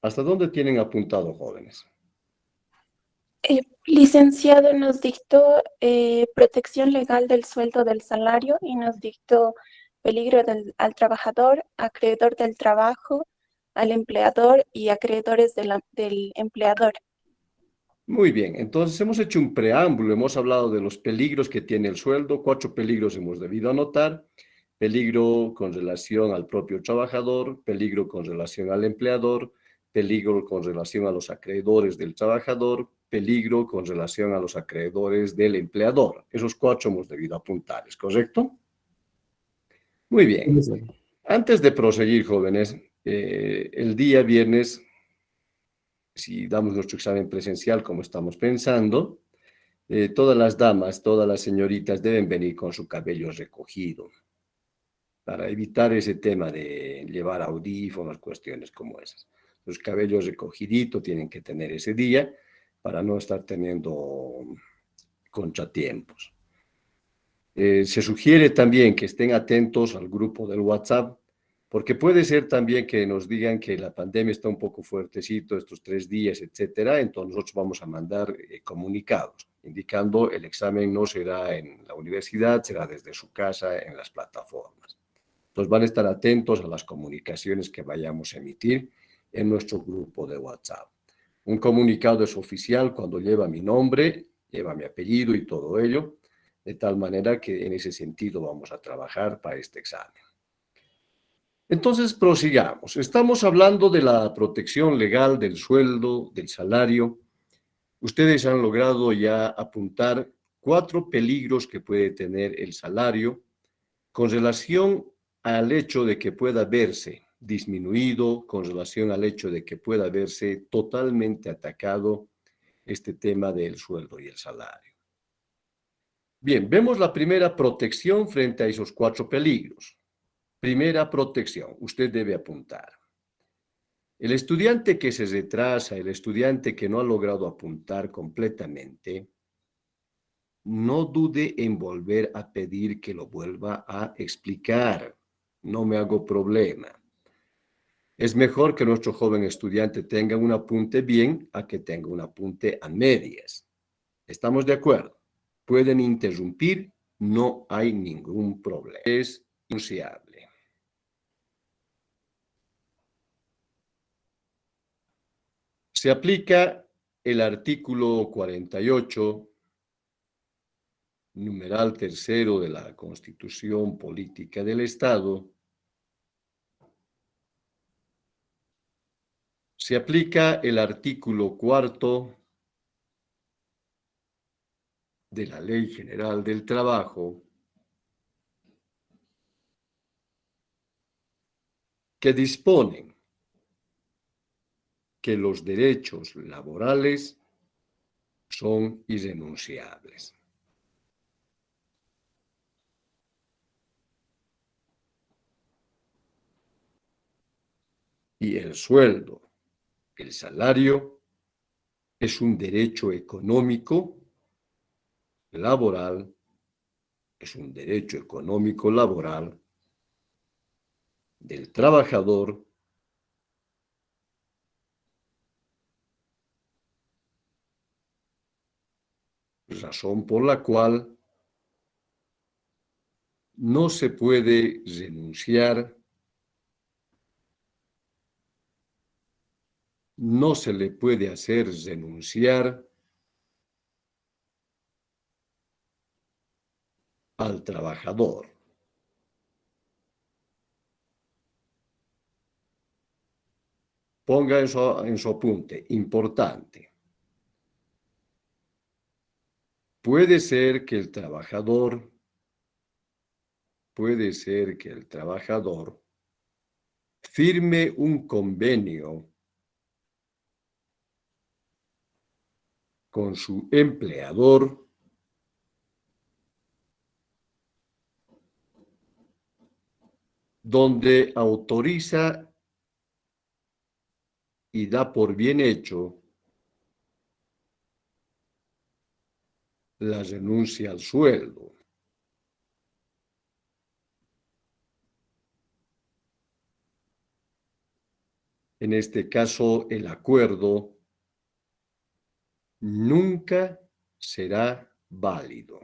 ¿Hasta dónde tienen apuntado, jóvenes? Licenciado, nos dictó protección legal del sueldo del salario y nos dictó peligro al trabajador, acreedor del trabajo, al empleador y acreedores del empleador. Muy bien, entonces hemos hecho un preámbulo, hemos hablado de los peligros que tiene el sueldo, 4 peligros hemos debido anotar: peligro con relación al propio trabajador, peligro con relación al empleador, peligro con relación a los acreedores del trabajador, peligro con relación a los acreedores del empleador. Esos 4 hemos debido apuntar, ¿es correcto? Muy bien. Antes de proseguir, jóvenes, el día viernes, si damos nuestro examen presencial como estamos pensando, todas las damas, todas las señoritas deben venir con su cabello recogido para evitar ese tema de llevar audífonos, cuestiones como esas. Los cabellos recogiditos tienen que tener ese día para no estar teniendo contratiempos. Se sugiere también que estén atentos al grupo del WhatsApp, porque puede ser también que nos digan que la pandemia está un poco fuertecito estos 3 días, etcétera. Entonces nosotros vamos a mandar comunicados indicando el examen no será en la universidad, será desde su casa en las plataformas. Entonces van a estar atentos a las comunicaciones que vayamos a emitir en nuestro grupo de WhatsApp. Un comunicado es oficial cuando lleva mi nombre, lleva mi apellido y todo ello, de tal manera que en ese sentido vamos a trabajar para este examen. Entonces, prosigamos. Estamos hablando de la protección legal del sueldo, del salario. Ustedes han logrado ya apuntar 4 peligros que puede tener el salario con relación al hecho de que pueda verse disminuido, con relación al hecho de que pueda verse totalmente atacado este tema del sueldo y el salario. Bien, vemos la primera protección frente a esos 4 peligros. Primera protección, usted debe apuntar. El estudiante que se retrasa, el estudiante que no ha logrado apuntar completamente, no dude en volver a pedir que lo vuelva a explicar. No me hago problema. Es mejor que nuestro joven estudiante tenga un apunte bien a que tenga un apunte a medias. ¿Estamos de acuerdo? Pueden interrumpir, no hay ningún problema. Es enunciable. Se aplica el artículo 48, numeral tercero de la Constitución Política del Estado. Se aplica el artículo 4 de la Ley General del Trabajo, que disponen que los derechos laborales son irrenunciables. Y el sueldo, el salario, es un derecho económico, laboral, es un derecho económico, laboral del trabajador, razón por la cual no se puede renunciar, no se le puede hacer renunciar al trabajador. Ponga eso en su apunte, importante. Puede ser que el trabajador firme un convenio con su empleador donde autoriza y da por bien hecho la renuncia al sueldo. En este caso, el acuerdo nunca será válido.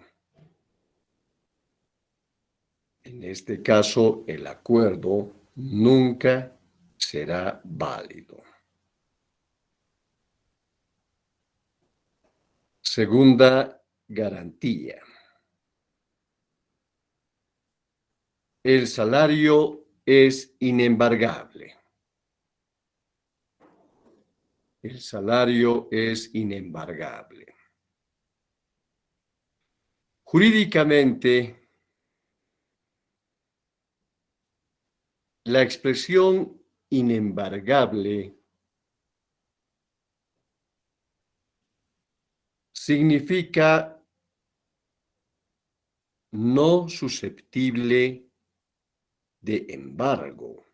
En este caso, el acuerdo nunca será válido. Segunda garantía. El salario es inembargable. El salario es inembargable. Jurídicamente, la expresión inembargable significa no susceptible de embargo.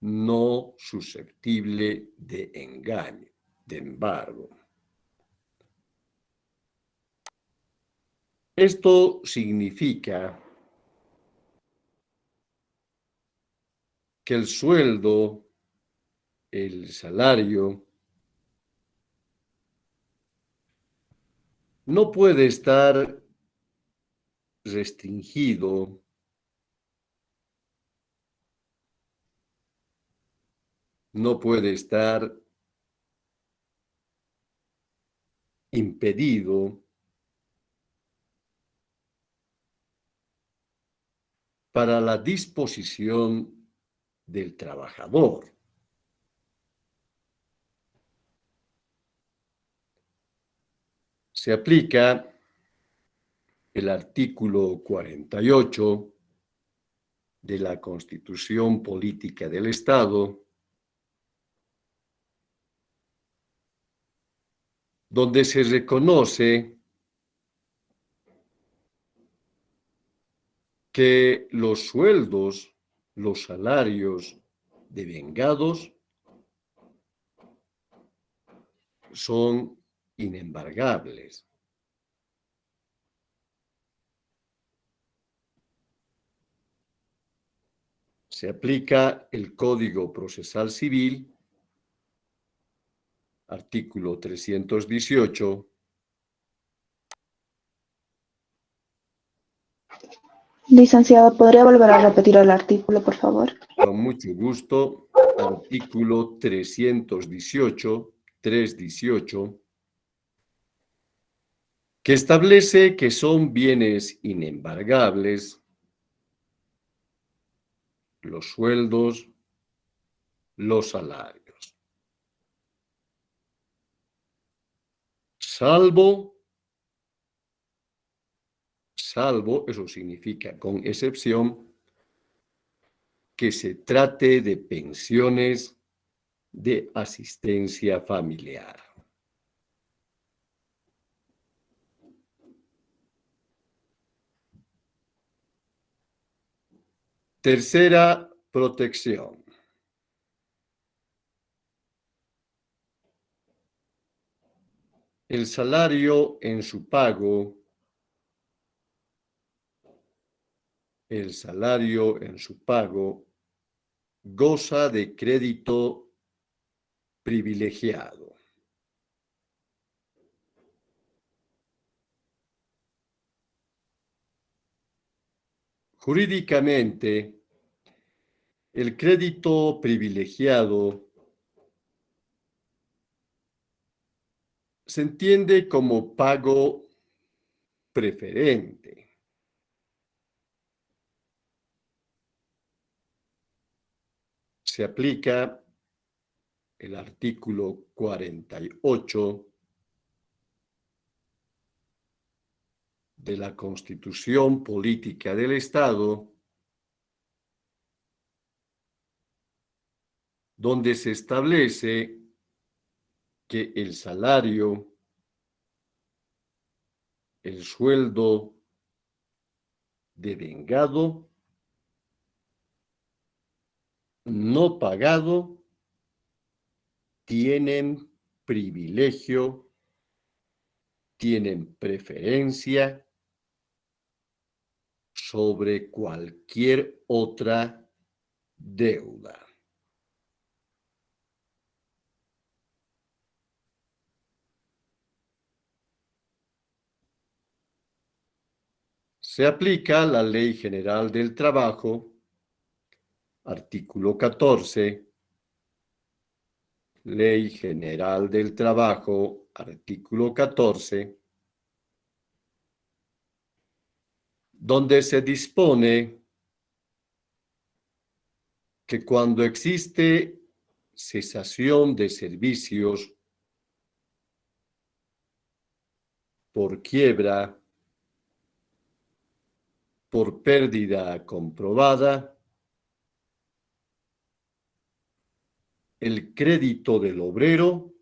No susceptible de engaño, de embargo. Esto significa que el sueldo, el salario, no puede estar restringido, no puede estar impedido para la disposición del trabajador. Se aplica el artículo 48 de la Constitución Política del Estado, donde se reconoce que los sueldos, los salarios devengados son inembargables. Se aplica el Código Procesal Civil, artículo 318. Licenciado, ¿podría volver a repetir el artículo, por favor? Con mucho gusto, artículo 318, que establece que son bienes inembargables los sueldos, los salarios, salvo, eso significa con excepción, que se trate de pensiones de asistencia familiar. Tercera protección. El salario en su pago, goza de crédito privilegiado. Jurídicamente, el crédito privilegiado se entiende como pago preferente. Se aplica el artículo 48 de la Constitución Política del Estado, donde se establece que el salario, el sueldo devengado, no pagado, tienen privilegio, tienen preferencia sobre cualquier otra deuda. Se aplica la Ley General del Trabajo, artículo 14, Ley General del Trabajo, artículo 14, donde se dispone que cuando existe cesación de servicios por quiebra, por pérdida comprobada, el crédito del obrero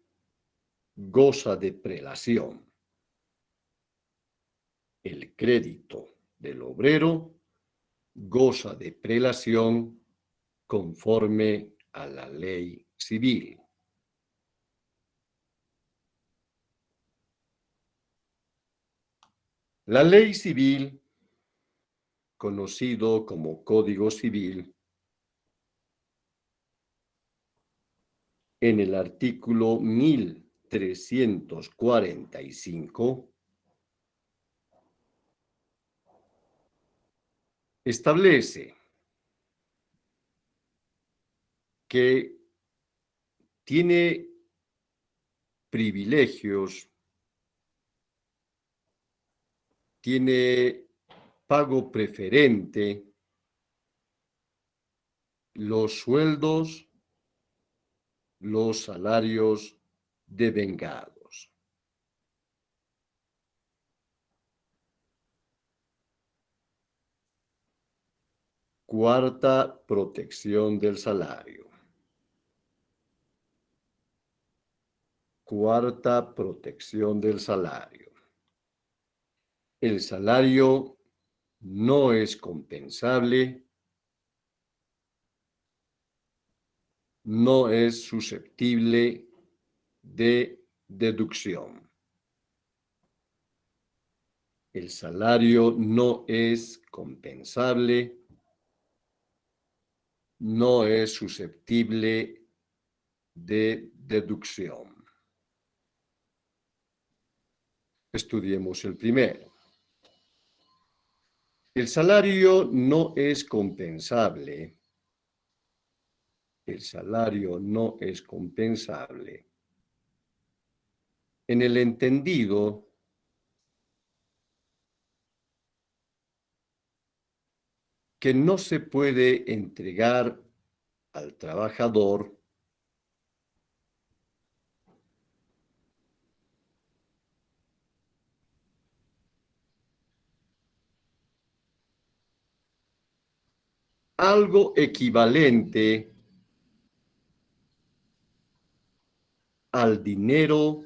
goza de prelación. El crédito del obrero goza de prelación conforme a la ley civil. La ley civil, conocido como Código Civil, en el artículo 1345, establece que tiene privilegios, tiene pago preferente los sueldos, los salarios devengados. Cuarta, protección del salario. Cuarta, protección del salario. El salario no es compensable, no es susceptible de deducción. El salario no es compensable, no es susceptible de deducción. Estudiemos el primero. El salario no es compensable. El salario no es compensable en el entendido que no se puede entregar al trabajador algo equivalente al dinero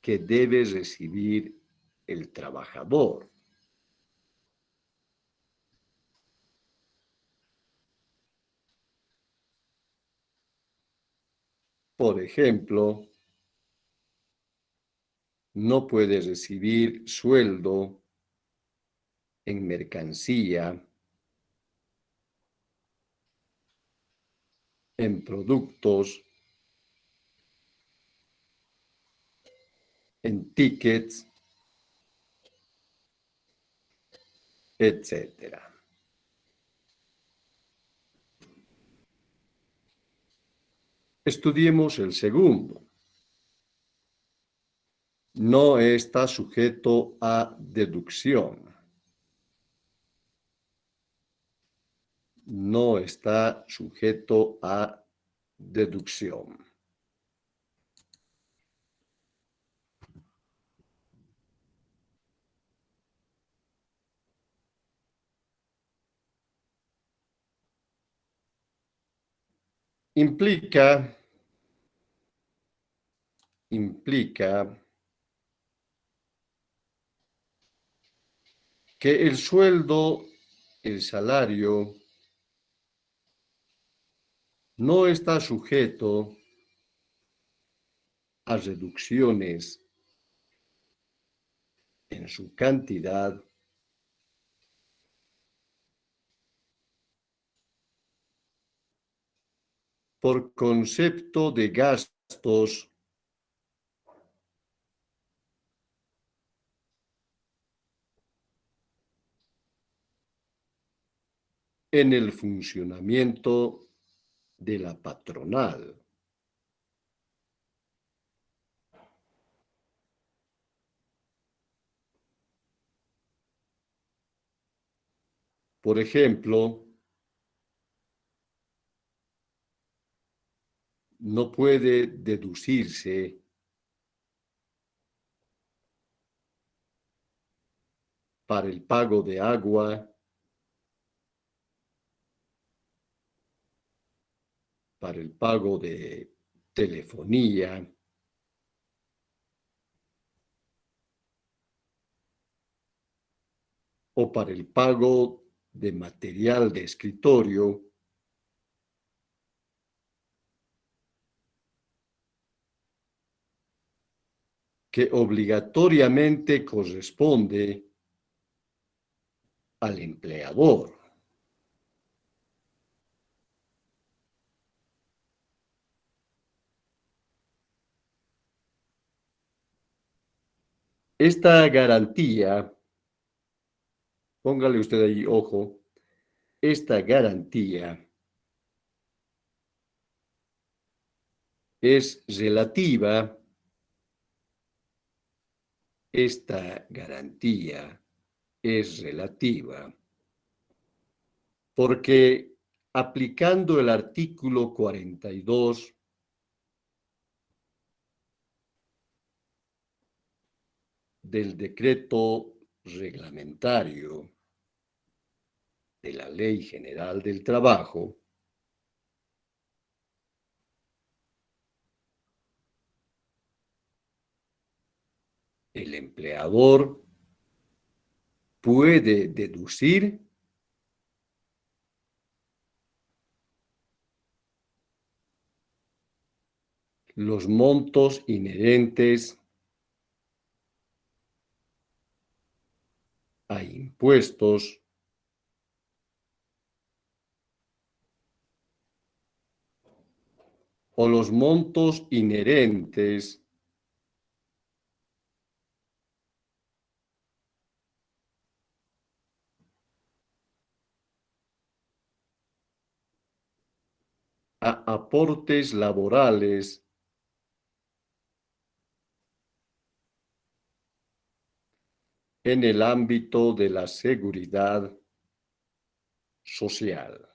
que debe recibir el trabajador. Por ejemplo, no puede recibir sueldo en mercancía, en productos, en tickets, etc. Estudiemos el segundo. No está sujeto a deducción. No está sujeto a deducción. Implica que el sueldo, el salario, no está sujeto a reducciones en su cantidad por concepto de gastos en el funcionamiento de la patronal. Por ejemplo, no puede deducirse para el pago de agua, para el pago de telefonía, o para el pago de material de escritorio, que obligatoriamente corresponde al empleador. Esta garantía, póngale usted ahí ojo, esta garantía es relativa, esta garantía es relativa, porque aplicando el artículo 42 del decreto reglamentario de la Ley General del Trabajo, el empleador puede deducir los montos inherentes a impuestos o los montos inherentes a aportes laborales en el ámbito de la seguridad social.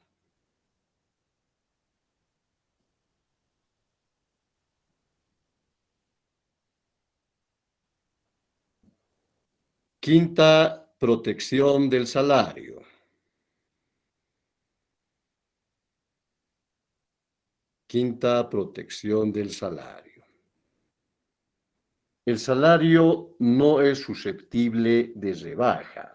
Quinta, protección del salario. Quinta, protección del salario. El salario no es susceptible de rebaja.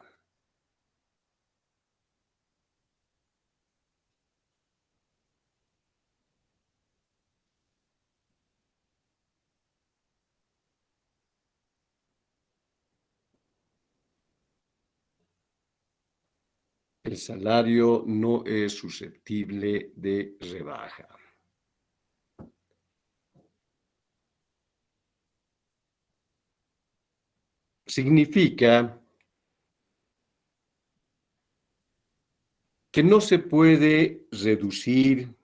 El salario no es susceptible de rebaja. Significa que no se puede reducir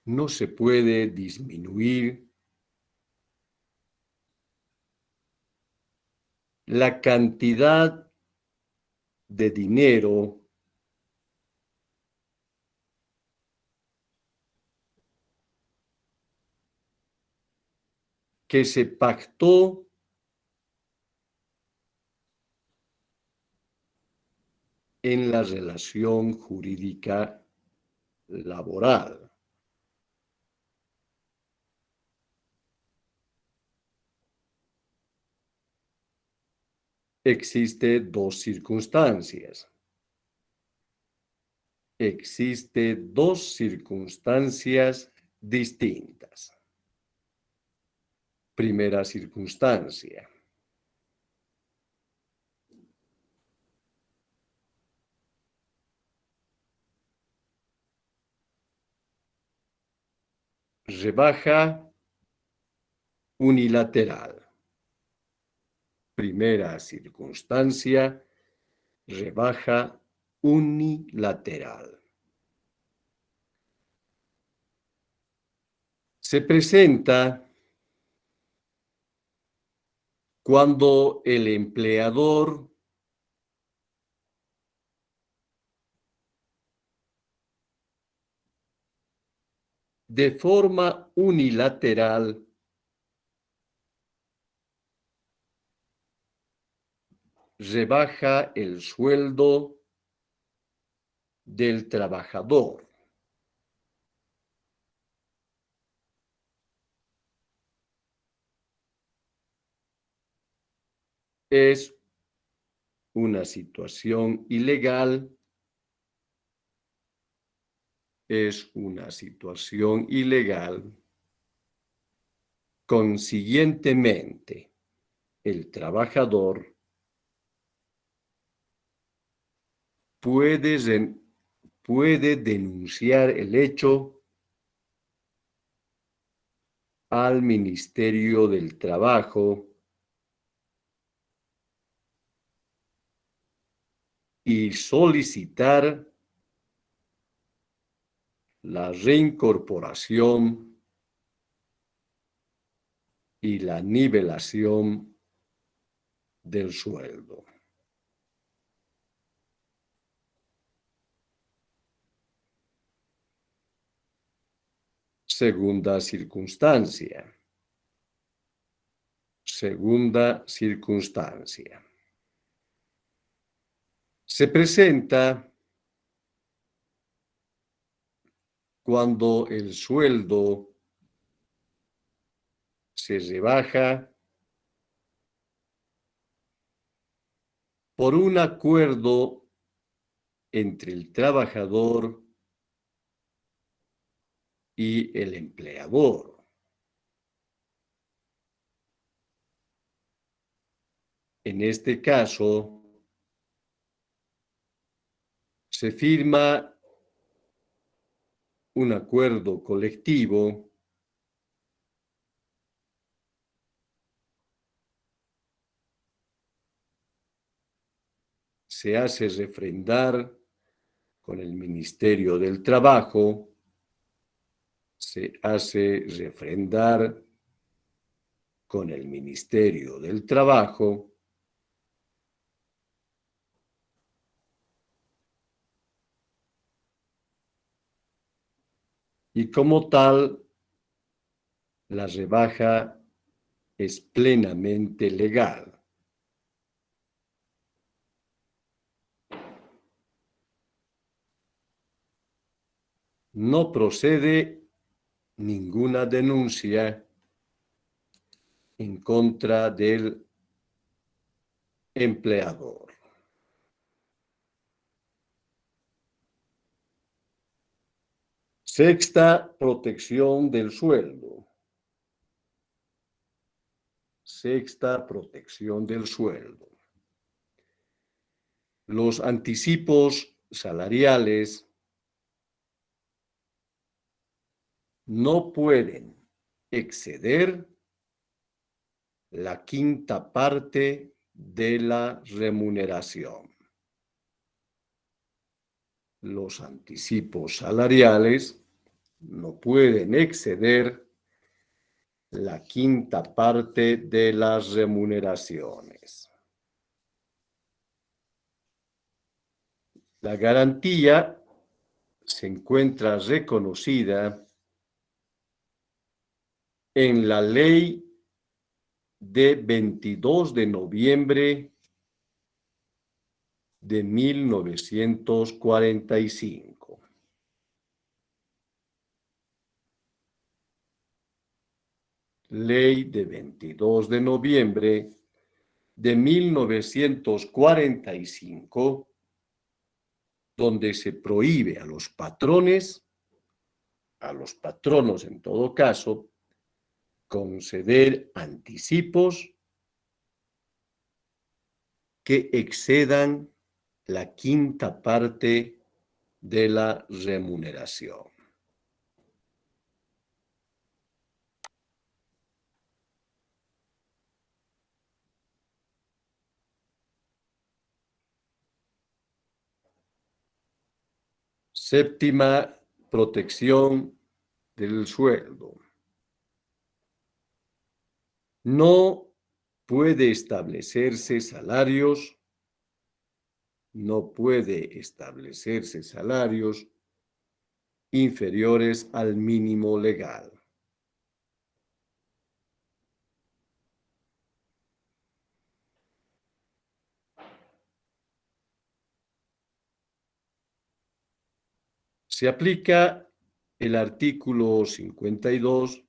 no se puede disminuir la cantidad de dinero que se pactó en la relación jurídica laboral. Existe dos circunstancias. Existe dos circunstancias distintas. Primera circunstancia. rebaja unilateral. Primera circunstancia, rebaja unilateral. Se presenta cuando el empleador de forma unilateral rebaja el sueldo del trabajador. Es una situación ilegal. Es una situación ilegal. Consiguientemente, el trabajador puede denunciar el hecho al Ministerio del Trabajo y solicitar la reincorporación y la nivelación del sueldo. Segunda circunstancia. Segunda circunstancia. Se presenta cuando el sueldo se rebaja por un acuerdo entre el trabajador y el empleador. En este caso, se firma un acuerdo colectivo se hace refrendar con el Ministerio del Trabajo, se hace refrendar con el Ministerio del Trabajo y como tal, la rebaja es plenamente legal. No procede ninguna denuncia en contra del empleador. Sexta, protección del sueldo. Sexta, protección del sueldo. Los anticipos salariales no pueden exceder la quinta parte de la remuneración. Los anticipos salariales no pueden exceder la quinta parte de las remuneraciones. La garantía se encuentra reconocida en la ley de 22 de noviembre de 1945. Ley de 22 de noviembre de 1945, donde se prohíbe a los patrones, a los patronos en todo caso, conceder anticipos que excedan la quinta parte de la remuneración. Séptima, protección del sueldo. No puede establecerse salarios inferiores al mínimo legal. Se aplica el artículo 52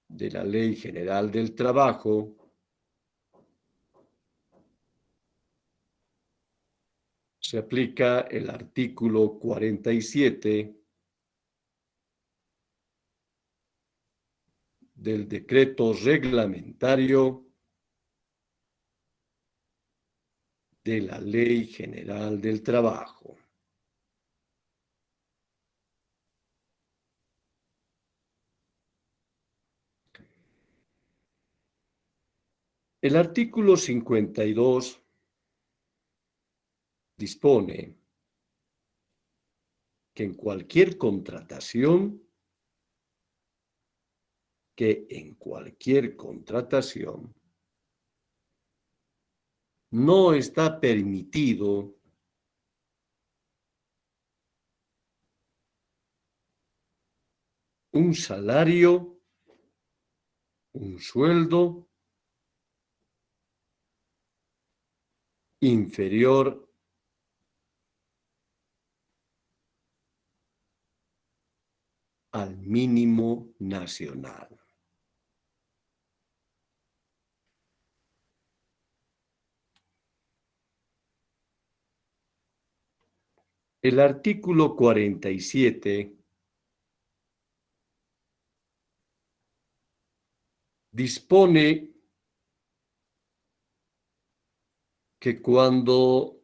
de la Ley General del Trabajo, se aplica el artículo 47 del decreto reglamentario de la Ley General del Trabajo. El artículo 52 dispone que en cualquier contratación no está permitido un salario, un sueldo inferior al mínimo nacional. El artículo 47 dispone que cuando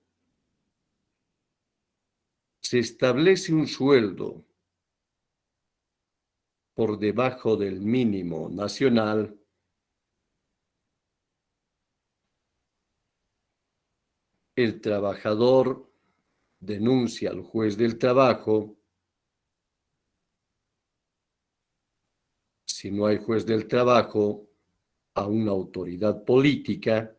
se establece un sueldo por debajo del mínimo nacional, el trabajador denuncia al juez del trabajo. Si no hay juez del trabajo, a una autoridad política,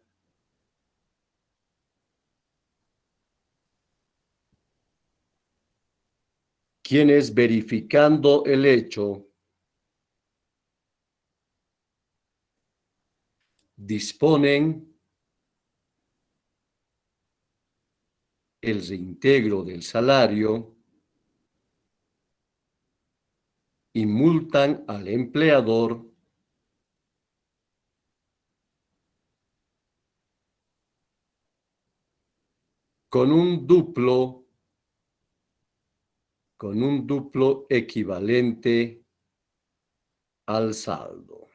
quienes, verificando el hecho, disponen el reintegro del salario y multan al empleador con un duplo equivalente al saldo.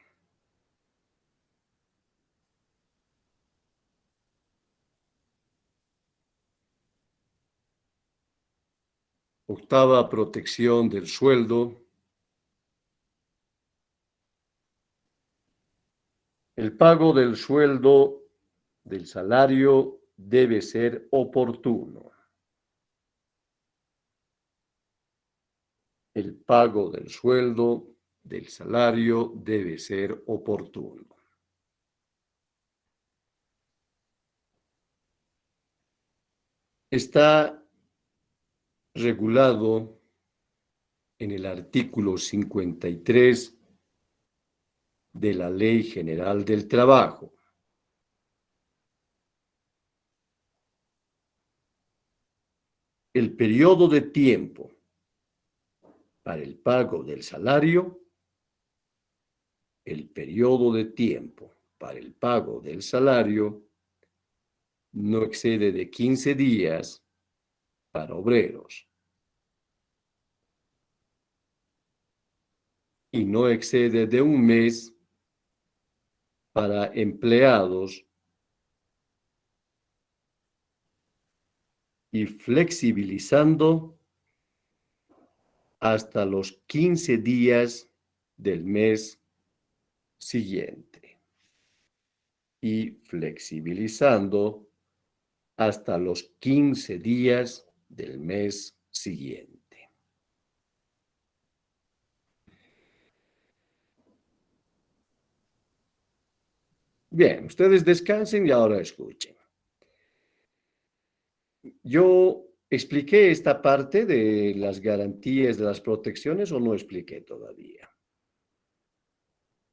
Octava, protección del sueldo. El pago del sueldo, del salario, debe ser oportuno. El pago del sueldo, del salario, debe ser oportuno. Está regulado en el artículo 53 de la Ley General del Trabajo. El periodo de tiempo para el pago del salario, no excede de 15 días para obreros y no excede de un mes para empleados, y flexibilizando hasta los 15 días del mes siguiente. Y flexibilizando hasta los 15 días del mes siguiente. Bien, ustedes descansen y ahora escuchen. Yo expliqué esta parte de las garantías de las protecciones o no expliqué todavía.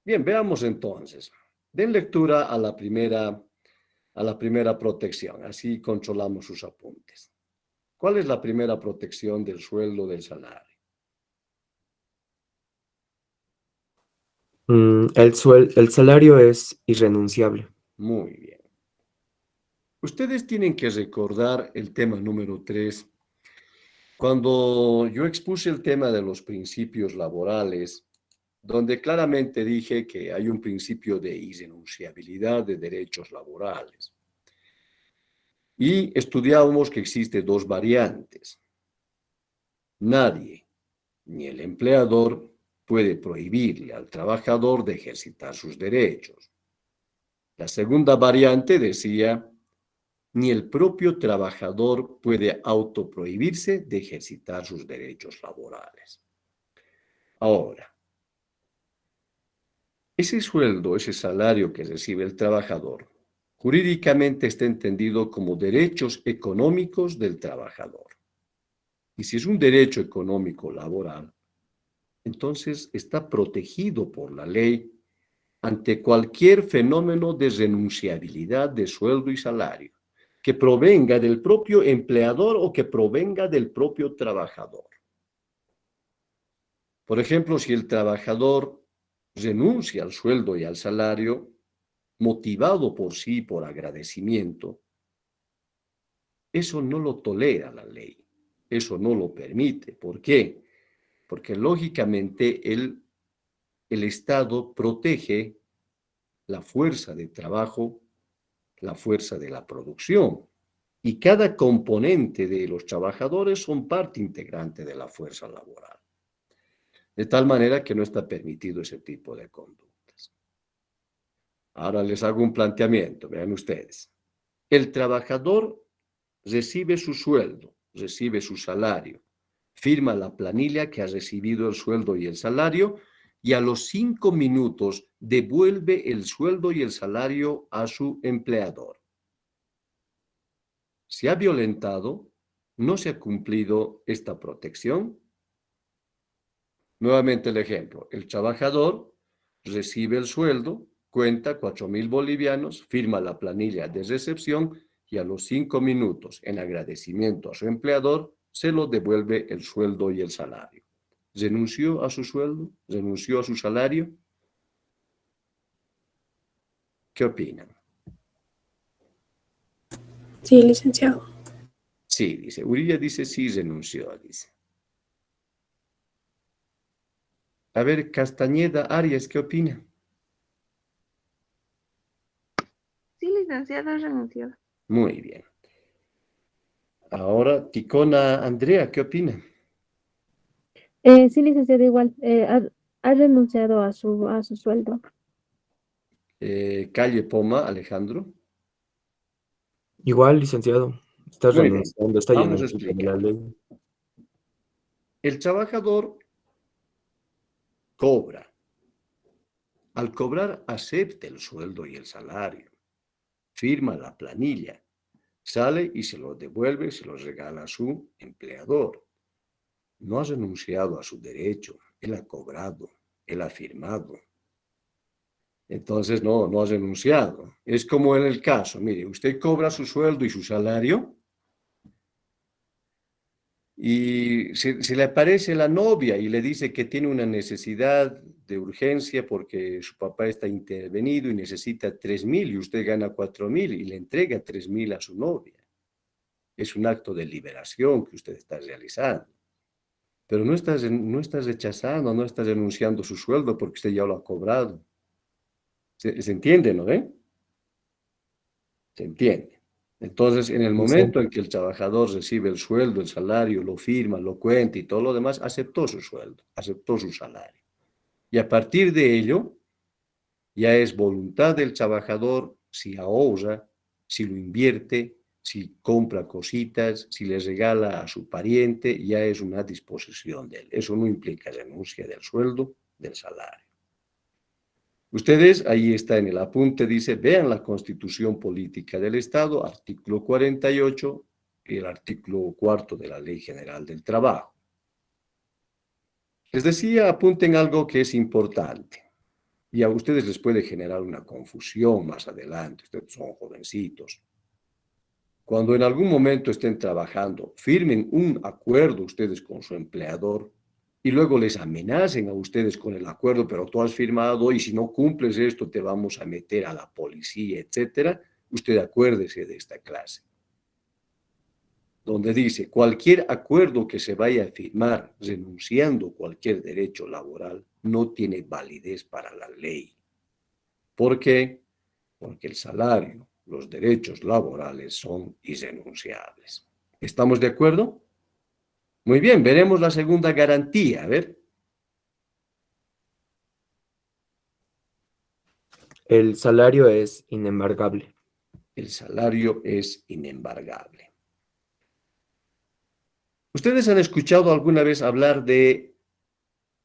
Bien, veamos entonces. Den lectura a la primera protección, así controlamos sus apuntes. ¿Cuál es la primera protección del sueldo del salario? El salario es irrenunciable. Muy bien. Ustedes tienen que recordar el tema número 3. Cuando yo expuse el tema de los principios laborales, donde claramente dije que hay un principio de irrenunciabilidad de derechos laborales. Y estudiábamos que existen dos variantes. Nadie, ni el empleador, puede prohibirle al trabajador de ejercitar sus derechos. La segunda variante decía, ni el propio trabajador puede autoprohibirse de ejercitar sus derechos laborales. Ahora, ese sueldo, ese salario que recibe el trabajador, jurídicamente está entendido como derechos económicos del trabajador. Y si es un derecho económico laboral, entonces está protegido por la ley ante cualquier fenómeno de renunciabilidad de sueldo y salario, que provenga del propio empleador o que provenga del propio trabajador. Por ejemplo, si el trabajador renuncia al sueldo y al salario, motivado por sí por agradecimiento, eso no lo tolera la ley, eso no lo permite. ¿Por qué? Porque lógicamente el Estado protege la fuerza de trabajo, la fuerza de la producción, y cada componente de los trabajadores son parte integrante de la fuerza laboral. De tal manera que no está permitido ese tipo de conductas. Ahora les hago un planteamiento, vean ustedes. El trabajador recibe su sueldo, recibe su salario, firma la planilla que ha recibido el sueldo y el salario, y a los 5 minutos devuelve el sueldo y el salario a su empleador. Se ha violentado, no se ha cumplido esta protección. Nuevamente el ejemplo, el trabajador recibe el sueldo, cuenta 4.000 bolivianos, firma la planilla de recepción y a los 5 minutos, en agradecimiento a su empleador, se lo devuelve el sueldo y el salario. ¿Renunció a su sueldo? ¿Renunció a su salario? ¿Qué opinan? Sí, licenciado. Sí, dice. Uribe dice sí, renunció, dice. A ver, Castañeda Arias, ¿qué opina? Sí, licenciado, renunció. Muy bien. Ahora, Ticona Andrea, ¿qué opina? Sí, licenciado, igual. Ha renunciado a su sueldo. Calle Poma, Alejandro. Igual, licenciado, está Muy bien, renunciando, está vamos a yendo de la explicar. ley. El trabajador cobra. Al cobrar, acepta el sueldo y el salario, firma la planilla, sale y se lo devuelve, se lo regala a su empleador. No ha renunciado a su derecho, él ha cobrado, él ha firmado. Entonces, no ha renunciado. Es como en el caso, mire, usted cobra su sueldo y su salario y se le aparece la novia y le dice que tiene una necesidad de urgencia porque su papá está intervenido y necesita 3.000 y usted gana 4.000 y le entrega 3.000 a su novia. Es un acto de liberación que usted está realizando. Pero no está rechazando, no está renunciando su sueldo porque usted ya lo ha cobrado. ¿Se entiende, no ve? Se entiende. Entonces, en el momento en que el trabajador recibe el sueldo, el salario, lo firma, lo cuenta y todo lo demás, aceptó su sueldo, aceptó su salario. Y a partir de ello, ya es voluntad del trabajador si ahorra, si lo invierte si compra cositas, si le regala a su pariente, ya es una disposición de él. Eso no implica renuncia del sueldo, del salario. Ustedes, ahí está en el apunte, dice, vean la Constitución Política del Estado, artículo 48 y el artículo 4 de la Ley General del Trabajo. Les decía, apunten algo que es importante y a ustedes les puede generar una confusión más adelante, ustedes son jovencitos. Cuando en algún momento estén trabajando, firmen un acuerdo ustedes con su empleador y luego les amenacen a ustedes con el acuerdo, pero tú has firmado y si no cumples esto te vamos a meter a la policía, etcétera. Usted acuérdese de esta clase, donde dice cualquier acuerdo que se vaya a firmar renunciando a cualquier derecho laboral no tiene validez para la ley. ¿Por qué? Porque el salario, los derechos laborales son irrenunciables. ¿Estamos de acuerdo? Muy bien, veremos la segunda garantía. A ver. El salario es inembargable. El salario es inembargable. ¿Ustedes han escuchado alguna vez hablar de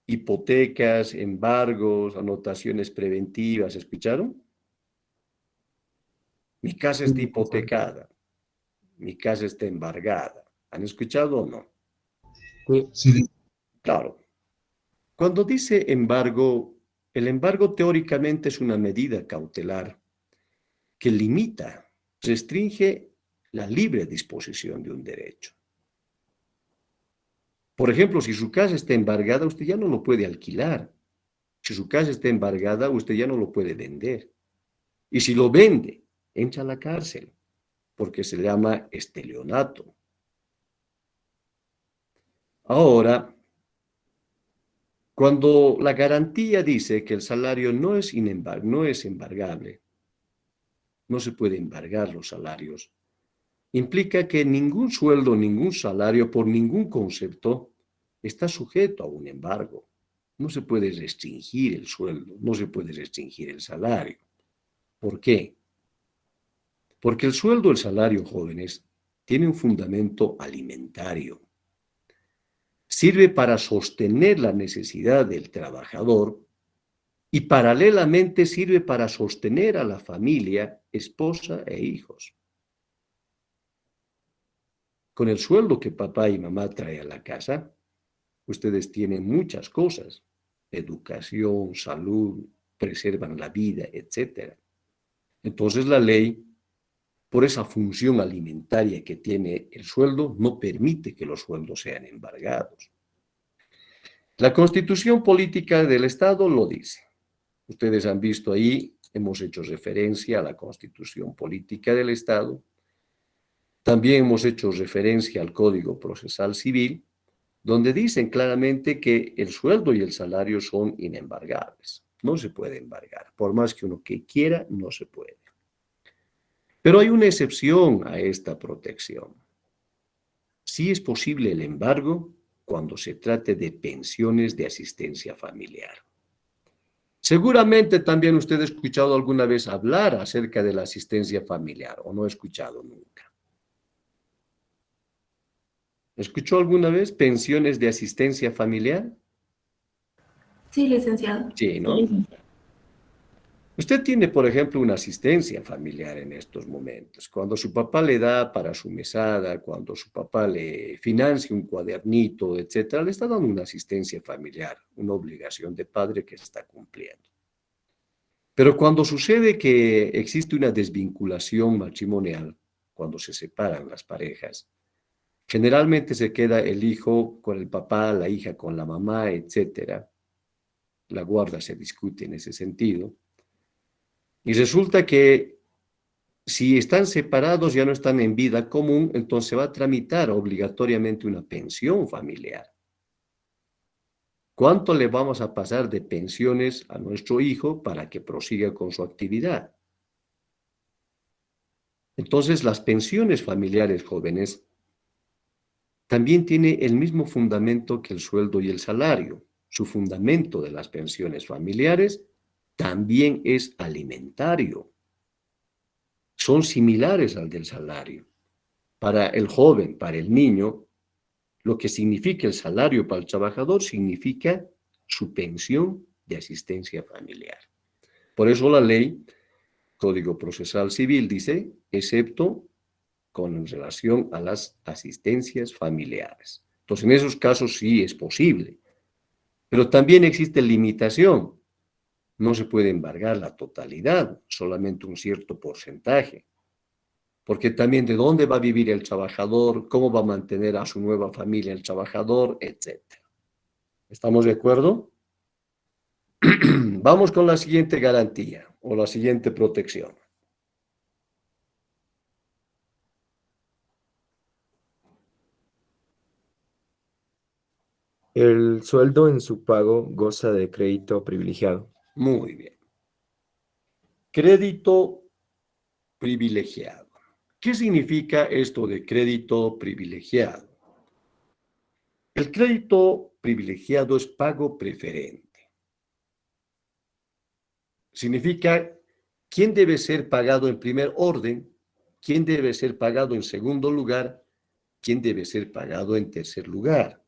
hipotecas, embargos, anotaciones preventivas? ¿Escucharon? Mi casa está hipotecada. Mi casa está embargada. ¿Han escuchado o no? Sí. Claro. Cuando dice embargo, el embargo teóricamente es una medida cautelar que limita, restringe la libre disposición de un derecho. Por ejemplo, si su casa está embargada, usted ya no lo puede alquilar. Si su casa está embargada, usted ya no lo puede vender. Y si lo vende, entra a la cárcel, porque se llama estelionato. Ahora, cuando la garantía dice que el salario no es embargable, no se puede embargar los salarios, implica que ningún sueldo, ningún salario, por ningún concepto, está sujeto a un embargo. No se puede restringir el sueldo, no se puede restringir el salario. ¿Por qué? Porque el sueldo, el salario, jóvenes, tiene un fundamento alimentario. Sirve para sostener la necesidad del trabajador y paralelamente sirve para sostener a la familia, esposa e hijos. Con el sueldo que papá y mamá traen a la casa, ustedes tienen muchas cosas, educación, salud, preservan la vida, etc. Entonces la ley, por esa función alimentaria que tiene el sueldo, no permite que los sueldos sean embargados. La Constitución Política del Estado lo dice. Ustedes han visto ahí, hemos hecho referencia a la Constitución Política del Estado. También hemos hecho referencia al Código Procesal Civil, donde dicen claramente que el sueldo y el salario son inembargables. No se puede embargar. Por más que uno que quiera, no se puede. Pero hay una excepción a esta protección. Sí es posible el embargo cuando se trate de pensiones de asistencia familiar. Seguramente también usted ha escuchado alguna vez hablar acerca de la asistencia familiar, o no ha escuchado nunca. ¿Escuchó alguna vez pensiones de asistencia familiar? Sí, licenciado. Sí, ¿no? Usted tiene, por ejemplo, una asistencia familiar en estos momentos. Cuando su papá le da para su mesada, cuando su papá le financia un cuadernito, etcétera, le está dando una asistencia familiar, una obligación de padre que se está cumpliendo. Pero cuando sucede que existe una desvinculación matrimonial, cuando se separan las parejas, generalmente se queda el hijo con el papá, la hija con la mamá, etcétera. La guarda se discute en ese sentido. Y resulta que si están separados, ya no están en vida común, entonces va a tramitar obligatoriamente una pensión familiar. ¿Cuánto le vamos a pasar de pensiones a nuestro hijo para que prosiga con su actividad? Entonces, las pensiones familiares, jóvenes, también tiene el mismo fundamento que el sueldo y el salario. Su fundamento de las pensiones familiares también es alimentario. Son similares al del salario. Para el joven, para el niño, lo que significa el salario para el trabajador significa su pensión de asistencia familiar. Por eso la ley, Código Procesal Civil, dice, excepto con relación a las asistencias familiares. Entonces, en esos casos sí es posible, pero también existe limitación. No se puede embargar la totalidad, solamente un cierto porcentaje. Porque también de dónde va a vivir el trabajador, cómo va a mantener a su nueva familia el trabajador, etc. ¿Estamos de acuerdo? Vamos con la siguiente garantía o la siguiente protección. El sueldo en su pago goza de crédito privilegiado. Muy bien. Crédito privilegiado. ¿Qué significa esto de crédito privilegiado? El crédito privilegiado es pago preferente. Significa quién debe ser pagado en primer orden, quién debe ser pagado en segundo lugar, quién debe ser pagado en tercer lugar.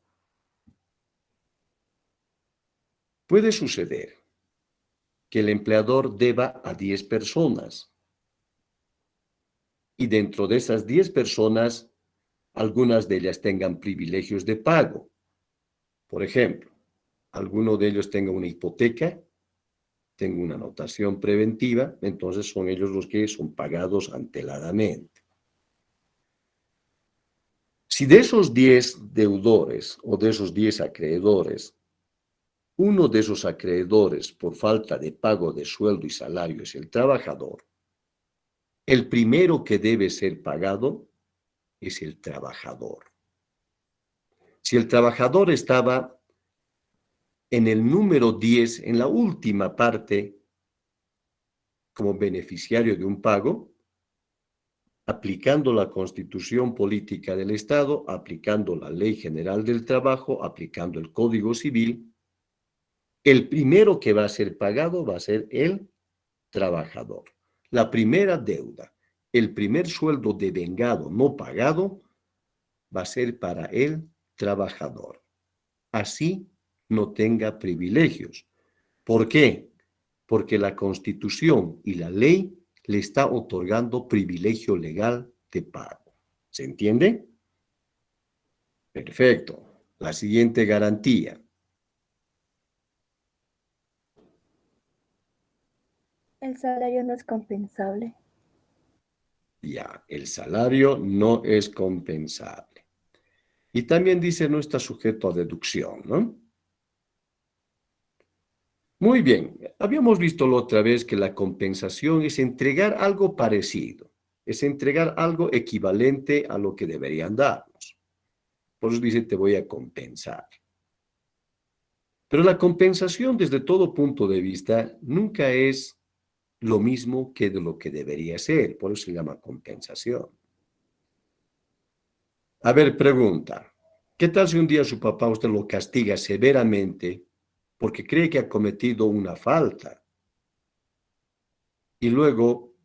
Puede suceder que el empleador deba a 10 personas y dentro de esas 10 personas, algunas de ellas tengan privilegios de pago. Por ejemplo, alguno de ellos tenga una hipoteca, tenga una anotación preventiva, entonces son ellos los que son pagados anteladamente. Si de esos 10 deudores o de esos 10 acreedores, uno de esos acreedores por falta de pago de sueldo y salario es el trabajador, el primero que debe ser pagado es el trabajador. Si el trabajador estaba en el número 10, en la última parte, como beneficiario de un pago, aplicando la Constitución Política del Estado, aplicando la Ley General del Trabajo, aplicando el Código Civil, el primero que va a ser pagado va a ser el trabajador. La primera deuda, el primer sueldo devengado no pagado, va a ser para el trabajador. Así no tenga privilegios. ¿Por qué? Porque la Constitución y la ley le está otorgando privilegio legal de pago. ¿Se entiende? Perfecto. La siguiente garantía. El salario no es compensable. Ya, el salario no es compensable. Y también dice no está sujeto a deducción, ¿no? Muy bien, habíamos visto la otra vez que la compensación es entregar algo parecido, es entregar algo equivalente a lo que deberían darnos. Por eso dice te voy a compensar. Pero la compensación desde todo punto de vista nunca es lo mismo que de lo que debería ser, por eso se llama compensación. A ver, pregunta, ¿qué tal si un día su papá usted lo castiga severamente porque cree que ha cometido una falta y luego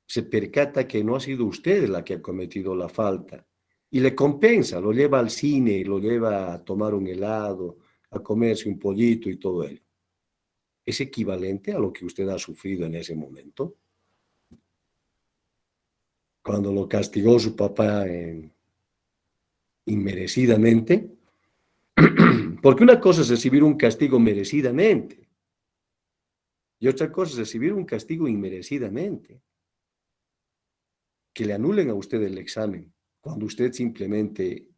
se percata que no ha sido usted la que ha cometido la falta y le compensa, lo lleva al cine, lo lleva a tomar un helado, a comerse un pollito y todo ello? ¿Es equivalente a lo que usted ha sufrido en ese momento? Cuando lo castigó su papá inmerecidamente, porque una cosa es recibir un castigo merecidamente y otra cosa es recibir un castigo inmerecidamente. Que le anulen a usted el examen cuando usted simplemente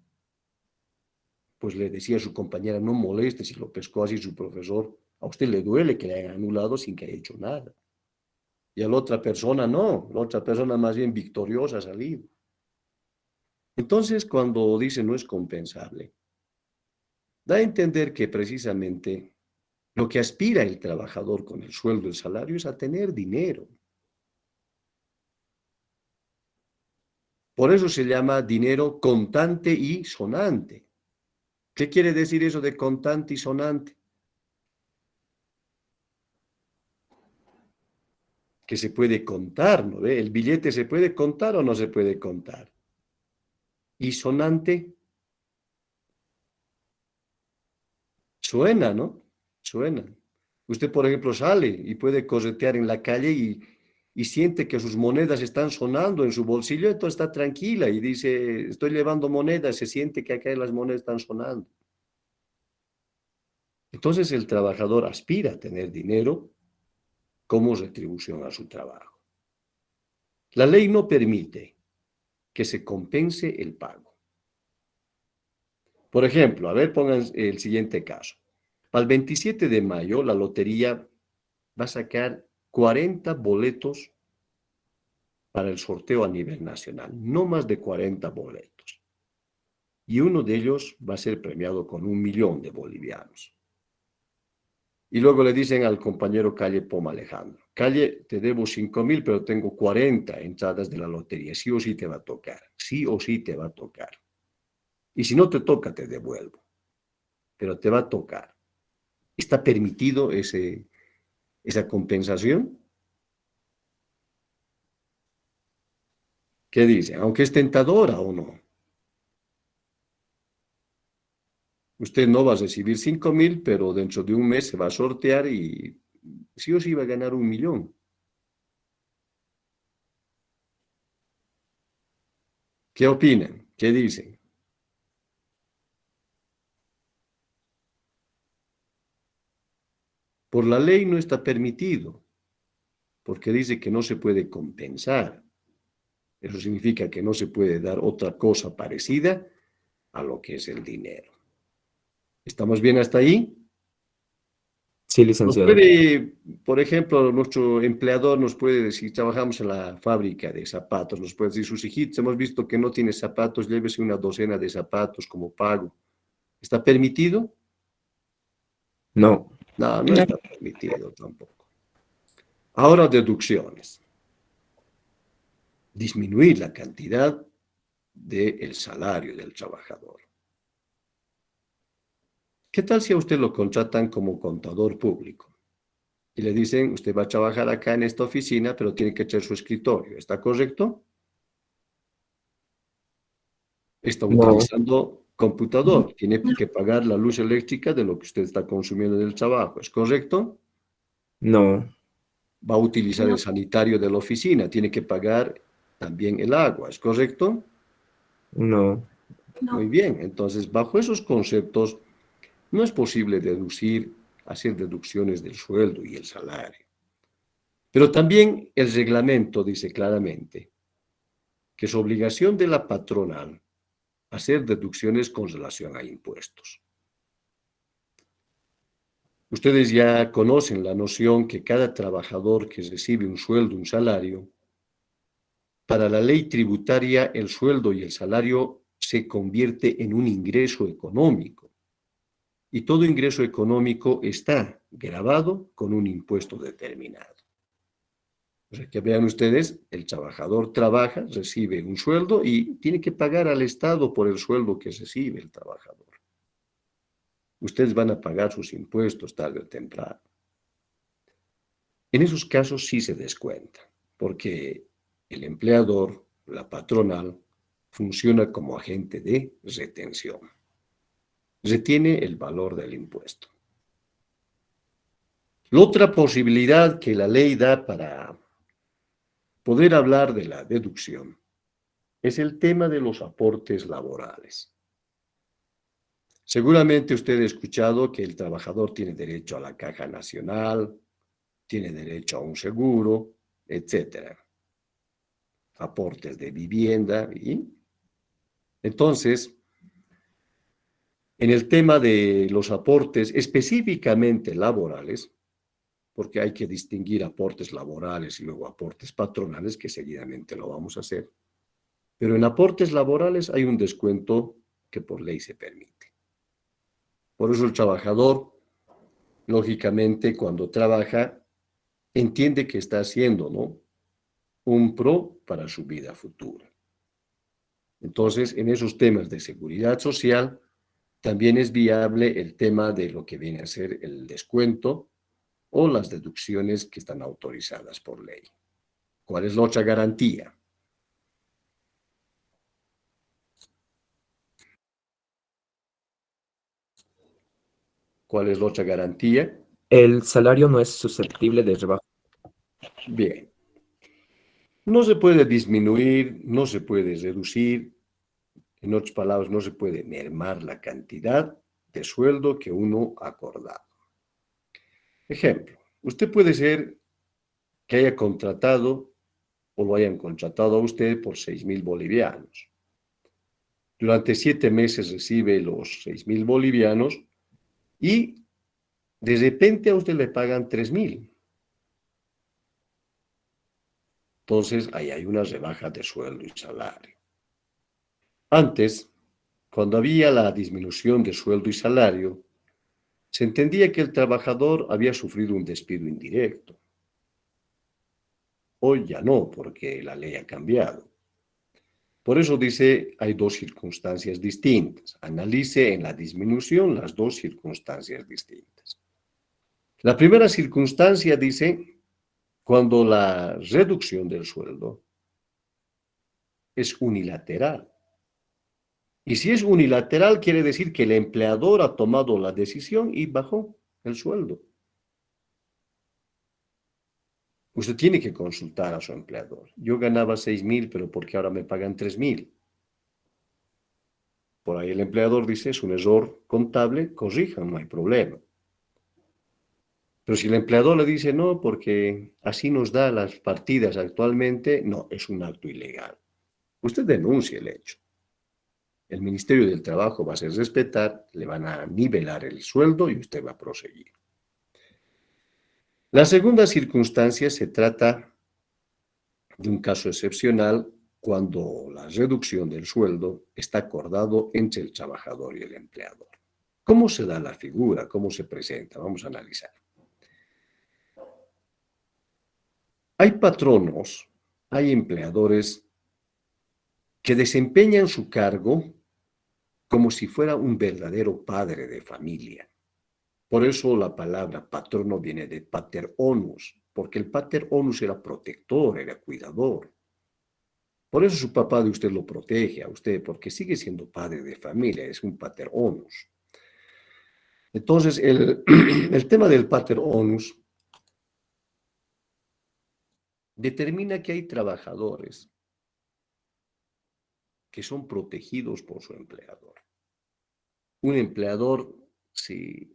pues le decía a su compañera no moleste si lo pescó así su profesor. A usted le duele que le hayan anulado sin que haya hecho nada. Y a la otra persona no, la otra persona más bien victoriosa ha salido. Entonces, cuando dice no es compensable, da a entender que precisamente lo que aspira el trabajador con el sueldo y el salario es a tener dinero. Por eso se llama dinero contante y sonante. ¿Qué quiere decir eso de contante y sonante? Que se puede contar, ¿no ve? ¿El billete se puede contar o no se puede contar? y sonante. Suena, ¿no? Suena. Usted, por ejemplo, sale y puede corretear en la calle y siente que sus monedas están sonando en su bolsillo, entonces está tranquila y dice, estoy llevando monedas, se siente que acá las monedas están sonando. Entonces el trabajador aspira a tener dinero como retribución a su trabajo. La ley no permite que se compense el pago. Por ejemplo, a ver, pongan el siguiente caso. Para el 27 de mayo, la lotería va a sacar 40 boletos para el sorteo a nivel nacional, no más de 40 boletos. Y uno de ellos va a ser premiado con 1.000.000 de bolivianos. Y luego le dicen al compañero Calle Poma Alejandro, Calle, te debo 5.000, pero tengo 40 entradas de la lotería, sí o sí te va a tocar, sí o sí te va a tocar. Y si no te toca, te devuelvo, pero te va a tocar. ¿Está permitido esa compensación? ¿Qué dice? Aunque es tentadora o no. Usted no va a recibir 5.000, pero dentro de un mes se va a sortear y sí o sí va a ganar 1.000.000. ¿Qué opinan? ¿Qué dicen? Por la ley no está permitido, porque dice que no se puede compensar. Eso significa que no se puede dar otra cosa parecida a lo que es el dinero. ¿Estamos bien hasta ahí? Sí, Nos licenciado. puede, por ejemplo, nuestro empleador nos puede decir, trabajamos en la fábrica de zapatos, nos puede decir, sus hijitos, hemos visto que no tiene zapatos, llévese una docena de zapatos como pago. ¿Está permitido? No. No, no está permitido tampoco. Ahora, deducciones. Disminuir la cantidad del salario del trabajador. ¿Qué tal si a usted lo contratan como contador público? Y le dicen, usted va a trabajar acá en esta oficina, pero tiene que tener su escritorio. ¿Está correcto? Está No. utilizando computador. Tiene que pagar la luz eléctrica de lo que usted está consumiendo en el trabajo. ¿Es correcto? No. Va a utilizar el sanitario de la oficina. Tiene que pagar también el agua. ¿Es correcto? No. Muy bien. Entonces, bajo esos conceptos, no es posible hacer deducciones del sueldo y el salario. Pero también el reglamento dice claramente que es obligación de la patronal hacer deducciones con relación a impuestos. Ustedes ya conocen la noción que cada trabajador que recibe un sueldo, un salario, para la ley tributaria el sueldo y el salario se convierte en un ingreso económico. Y todo ingreso económico está grabado con un impuesto determinado. O sea, que vean ustedes, el trabajador trabaja, recibe un sueldo y tiene que pagar al Estado por el sueldo que recibe el trabajador. Ustedes van a pagar sus impuestos tarde o temprano. En esos casos sí se descuenta, porque el empleador, la patronal, funciona como agente de retención. Retiene el valor del impuesto. La otra posibilidad que la ley da para poder hablar de la deducción es el tema de los aportes laborales. Seguramente usted ha escuchado que el trabajador tiene derecho a la Caja Nacional, tiene derecho a un seguro, etcétera. Aportes de vivienda y entonces, en el tema de los aportes específicamente laborales, porque hay que distinguir aportes laborales y luego aportes patronales, que seguidamente lo vamos a hacer. Pero en aportes laborales hay un descuento que por ley se permite. Por eso el trabajador, lógicamente, cuando trabaja, entiende que está haciendo, ¿no?, un pro para su vida futura. Entonces, en esos temas de seguridad social, también es viable el tema de lo que viene a ser el descuento o las deducciones que están autorizadas por ley. ¿Cuál es la otra garantía? ¿Cuál es la otra garantía? El salario no es susceptible de rebaja. Bien. No se puede disminuir, no se puede reducir, en otras palabras, no se puede mermar la cantidad de sueldo que uno ha acordado. Ejemplo, usted puede ser que haya contratado o lo hayan contratado a usted por 6.000 bolivianos. Durante 7 meses recibe los 6.000 bolivianos y de repente a usted le pagan 3.000. Entonces, ahí hay una rebaja de sueldo y salario. Antes, cuando había la disminución de sueldo y salario, se entendía que el trabajador había sufrido un despido indirecto. Hoy ya no, porque la ley ha cambiado. Por eso dice, hay dos circunstancias distintas. Analice en la disminución las dos circunstancias distintas. La primera circunstancia dice, cuando la reducción del sueldo es unilateral. Y si es unilateral, quiere decir que el empleador ha tomado la decisión y bajó el sueldo. Usted tiene que consultar a su empleador. Yo ganaba 6.000, pero ¿por qué ahora me pagan 3.000? Por ahí el empleador dice, es un error contable, corrijan, no hay problema. Pero si el empleador le dice, no, porque así nos da las partidas actualmente, no, es un acto ilegal. Usted denuncia el hecho. El Ministerio del Trabajo va a hacer respetar, le van a nivelar el sueldo y usted va a proseguir. La segunda circunstancia se trata de un caso excepcional cuando la reducción del sueldo está acordado entre el trabajador y el empleador. ¿Cómo se da la figura? ¿Cómo se presenta? Vamos a analizar. Hay patronos, hay empleadores que desempeñan su cargo como si fuera un verdadero padre de familia. Por eso la palabra patrono viene de pater onus, porque el pater onus era protector, era cuidador. Por eso su papá de usted lo protege a usted, porque sigue siendo padre de familia, es un pater onus. Entonces, el tema del pater onus determina que hay trabajadores que son protegidos por su empleador. Un empleador, si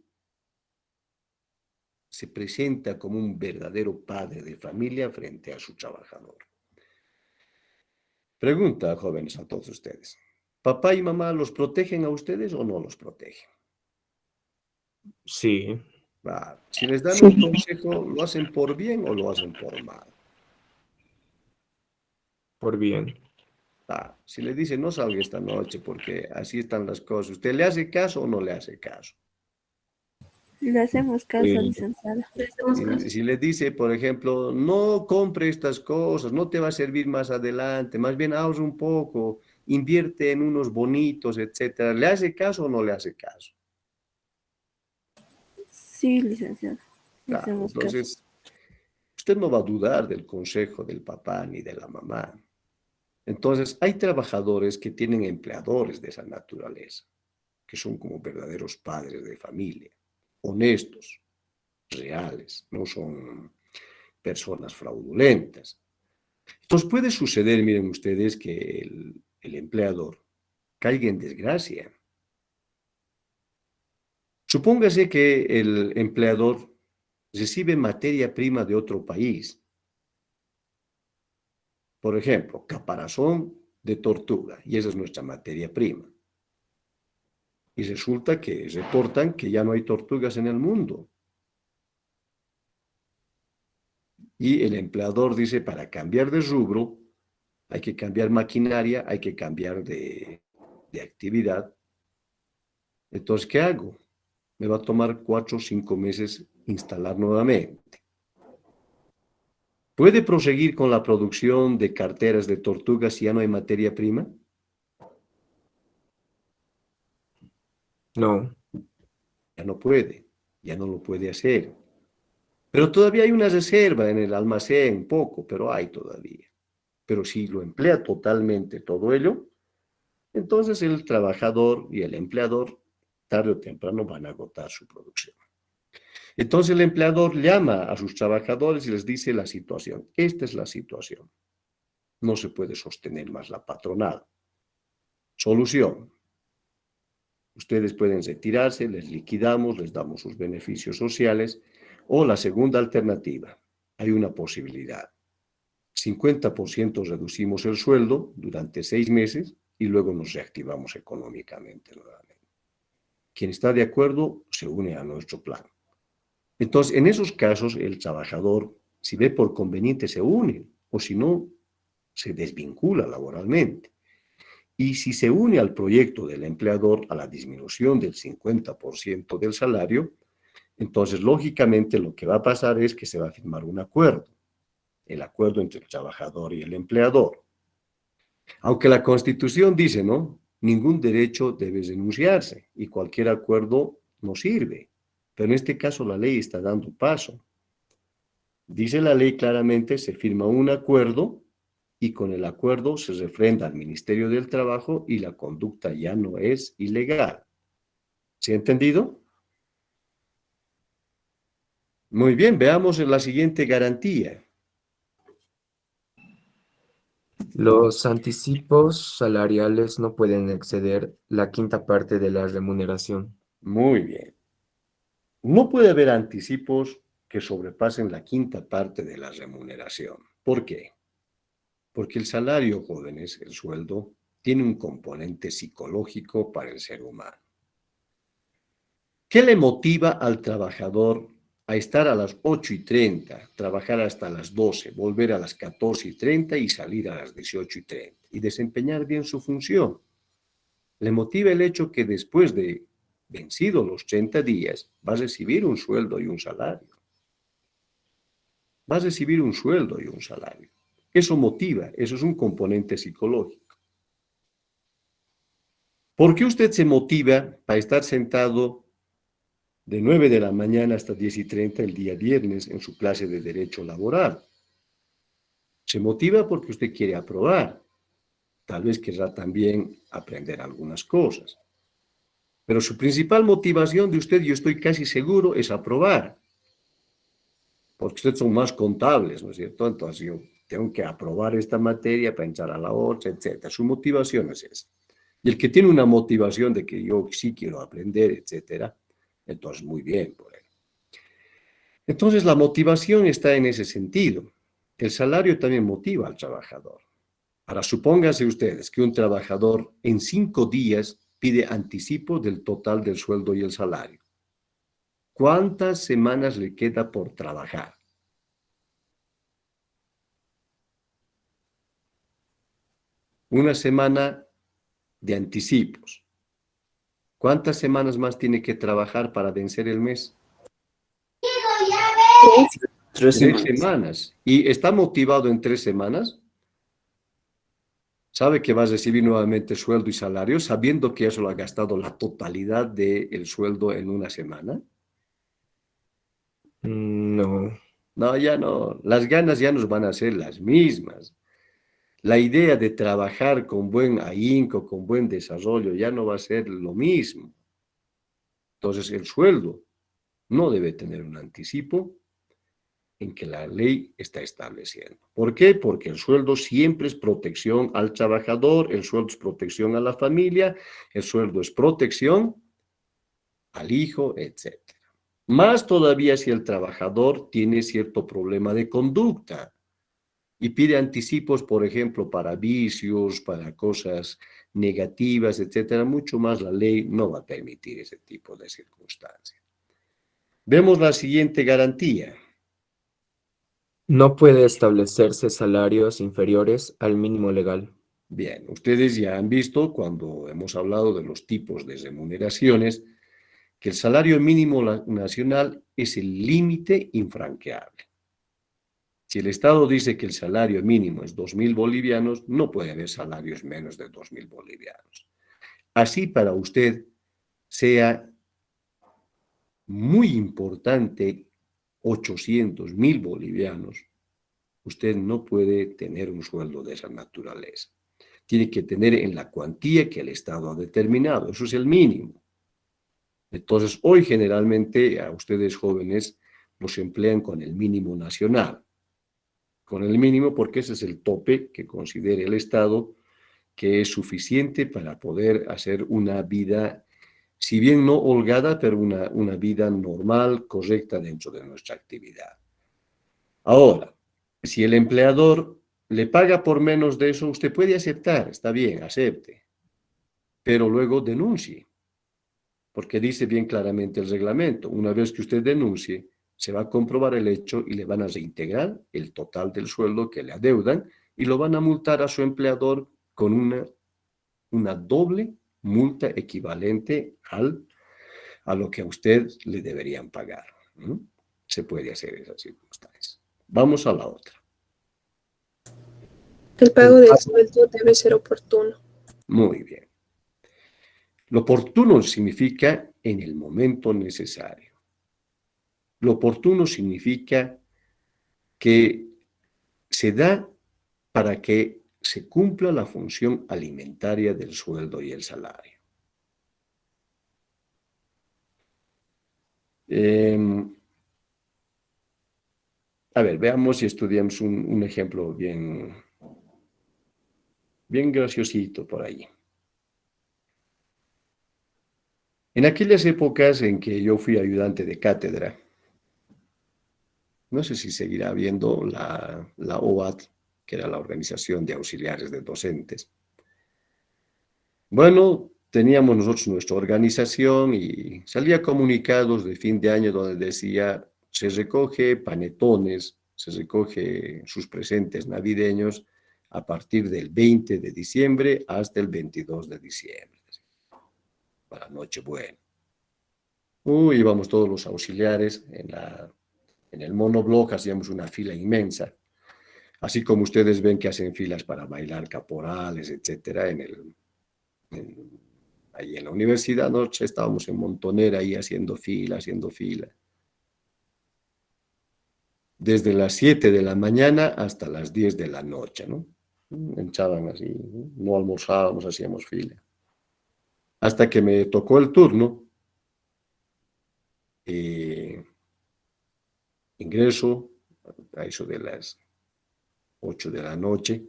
se presenta como un verdadero padre de familia frente a su trabajador. Pregunta, jóvenes, a todos ustedes. ¿Papá y mamá los protegen a ustedes o no los protegen? Sí, Si les dan Sí. un consejo, ¿lo hacen por bien o lo hacen por mal? por bien. Si le dicen no salga esta noche porque así están las cosas, ¿usted le hace caso o no le hace caso? Le hacemos caso, Sí. licenciada. Le hacemos caso. Si le dice, por ejemplo, no compre estas cosas, no te va a servir más adelante, más bien ahorra un poco, invierte en unos bonitos, etcétera, ¿le hace caso o no le hace caso? Sí, licenciada. Le hacemos caso. Entonces, usted no va a dudar del consejo del papá ni de la mamá. Entonces, hay trabajadores que tienen empleadores de esa naturaleza, que son como verdaderos padres de familia, honestos, reales, no son personas fraudulentas. Entonces puede suceder, miren ustedes, que el empleador caiga en desgracia. Supóngase que el empleador recibe materia prima de otro país. Por ejemplo, caparazón de tortuga, y esa es nuestra materia prima. Y resulta que reportan que ya no hay tortugas en el mundo. Y el empleador dice, para cambiar de rubro, hay que cambiar maquinaria, hay que cambiar de actividad. Entonces, ¿qué hago? Me va a tomar 4 o 5 meses instalar nuevamente. ¿Puede proseguir con la producción de carteras de tortugas si ya no hay materia prima? No, Ya no puede, ya no lo puede hacer. Pero todavía hay una reserva en el almacén, poco, pero hay todavía. Pero si lo emplea totalmente todo ello, entonces el trabajador y el empleador tarde o temprano van a agotar su producción. Entonces el empleador llama a sus trabajadores y les dice la situación. Esta es la situación. No se puede sostener más la patronal. Solución. Ustedes pueden retirarse, les liquidamos, les damos sus beneficios sociales. O la segunda alternativa. Hay una posibilidad. 50% reducimos el sueldo durante 6 meses y luego nos reactivamos económicamente nuevamente. Quien está de acuerdo se une a nuestro plan. Entonces, en esos casos, el trabajador, si ve por conveniente, se une, o si no, se desvincula laboralmente. Y si se une al proyecto del empleador a la disminución del 50% del salario, entonces, lógicamente, lo que va a pasar es que se va a firmar un acuerdo, el acuerdo entre el trabajador y el empleador. Aunque la Constitución dice, ¿no? Ningún derecho debe renunciarse y cualquier acuerdo no sirve. Pero en este caso la ley está dando paso. Dice la ley claramente, se firma un acuerdo y con el acuerdo se refrenda al Ministerio del Trabajo y la conducta ya no es ilegal. ¿Se ha entendido? Muy bien, veamos la siguiente garantía. Los anticipos salariales no pueden exceder la quinta parte de la remuneración. Muy bien. No puede haber anticipos que sobrepasen la quinta parte de la remuneración. ¿Por qué? Porque el salario, jóvenes, el sueldo, tiene un componente psicológico para el ser humano. ¿Qué le motiva al trabajador a estar a las 8:30, trabajar hasta las 12, volver a las 14:30 y salir a las 18:30 y desempeñar bien su función? Le motiva el hecho que después de vencidos los 30 días va a recibir un sueldo y un salario. Va a recibir un sueldo y un salario. Eso motiva, eso es un componente psicológico. ¿Por qué usted se motiva para estar sentado de 9 de la mañana hasta 10:30 el día viernes en su clase de Derecho Laboral? Se motiva porque usted quiere aprobar. Tal vez querrá también aprender algunas cosas. Pero su principal motivación de usted, yo estoy casi seguro, es aprobar. Porque ustedes son más contables, ¿no es cierto? Entonces yo tengo que aprobar esta materia para entrar a la otra, etc. Su motivación es esa. Y el que tiene una motivación de que yo sí quiero aprender, etc., entonces muy bien por él. Entonces la motivación está en ese sentido. El salario también motiva al trabajador. Ahora, supónganse ustedes que un trabajador en 5 días pide anticipo del total del sueldo y el salario. ¿Cuántas semanas le queda por trabajar? Una semana de anticipos. ¿Cuántas semanas más tiene que trabajar para vencer el mes? 3 3 semanas. semanas. ¿Y está motivado en 3 semanas? ¿Sabe que va a recibir nuevamente sueldo y salario sabiendo que eso lo ha gastado la totalidad del sueldo en una semana? No. No, ya no. Las ganas ya nos van a ser las mismas. La idea de trabajar con buen ahínco, con buen desarrollo, ya no va a ser lo mismo. Entonces, el sueldo no debe tener un anticipo en que la ley está estableciendo. ¿Por qué? Porque el sueldo siempre es protección al trabajador, el sueldo es protección a la familia, el sueldo es protección al hijo, etc. Más todavía si el trabajador tiene cierto problema de conducta y pide anticipos, por ejemplo, para vicios, para cosas negativas, etc. Mucho más la ley no va a permitir ese tipo de circunstancias. Vemos la siguiente garantía. No puede establecerse salarios inferiores al mínimo legal. Bien, ustedes ya han visto cuando hemos hablado de los tipos de remuneraciones que el salario mínimo nacional es el límite infranqueable. Si el Estado dice que el salario mínimo es 2.000 bolivianos, no puede haber salarios menos de 2.000 bolivianos. Así para usted sea muy importante 800.000 bolivianos, usted no puede tener un sueldo de esa naturaleza. Tiene que tener en la cuantía que el Estado ha determinado. Eso es el mínimo. Entonces, hoy generalmente a ustedes jóvenes los emplean con el mínimo nacional. Con el mínimo porque ese es el tope que considere el Estado que es suficiente para poder hacer una vida, si bien no holgada, pero una vida normal, correcta dentro de nuestra actividad. Ahora, si el empleador le paga por menos de eso, usted puede aceptar, está bien, acepte, pero luego denuncie, porque dice bien claramente el reglamento, una vez que usted denuncie, se va a comprobar el hecho y le van a reintegrar el total del sueldo que le adeudan y lo van a multar a su empleador con una doble multa equivalente a lo que a usted le deberían pagar. ¿No? Se puede hacer esas circunstancias. Vamos a la otra. El pago del sueldo debe ser oportuno. Muy bien. Lo oportuno significa en el momento necesario. Lo oportuno significa que se da para que se cumpla la función alimentaria del sueldo y el salario. A ver, veamos y estudiamos un ejemplo bien graciosito por ahí. En aquellas épocas en que yo fui ayudante de cátedra, no sé si seguirá habiendo la OAD, que era la Organización de Auxiliares de Docentes. Bueno, teníamos nosotros nuestra organización y salía comunicados de fin de año donde decía, se recoge panetones, se recoge sus presentes navideños a partir del 20 de diciembre hasta el 22 de diciembre, para Nochebuena. Íbamos todos los auxiliares en el monobloc, hacíamos una fila inmensa. Así como ustedes ven que hacen filas para bailar caporales, etcétera, ahí en la universidad, nosotros estábamos en montonera ahí haciendo fila. Desde las 7 de la mañana hasta las 10 de la noche, ¿no? Echaban así, no almorzábamos, hacíamos fila. Hasta que me tocó el turno, ingreso a eso de las 8 de la noche,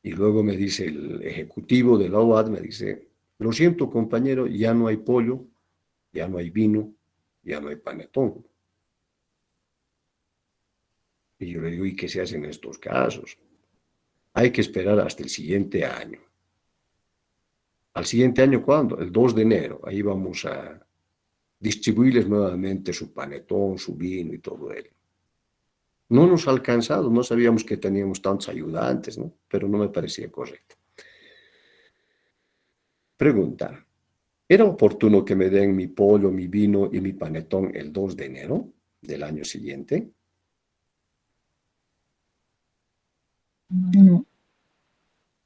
y luego me dice el ejecutivo de la OAD, me dice, lo siento compañero, ya no hay pollo, ya no hay vino, ya no hay panetón. Y yo le digo, ¿y qué se hace en estos casos? Hay que esperar hasta el siguiente año. ¿Al siguiente año cuándo? El 2 de enero, ahí vamos a distribuirles nuevamente su panetón, su vino y todo ello. No nos ha alcanzado, no sabíamos que teníamos tantos ayudantes, ¿no? Pero no me parecía correcto. Pregunta, ¿era oportuno que me den mi pollo, mi vino y mi panetón el 2 de enero del año siguiente?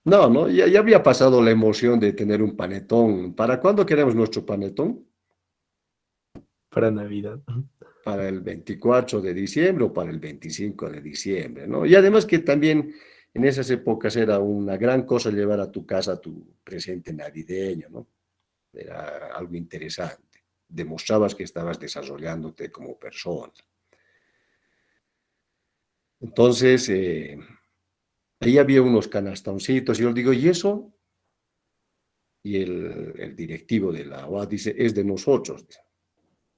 No, ya había pasado la emoción de tener un panetón. ¿Para cuándo queremos nuestro panetón? Para Navidad. Para el 24 de diciembre o para el 25 de diciembre, ¿no? Y además que también en esas épocas era una gran cosa llevar a tu casa tu presente navideño, ¿no? Era algo interesante. Demostrabas que estabas desarrollándote como persona. Entonces, ahí había unos canastoncitos y yo digo, ¿y eso? Y el directivo de la OAD dice, es de nosotros.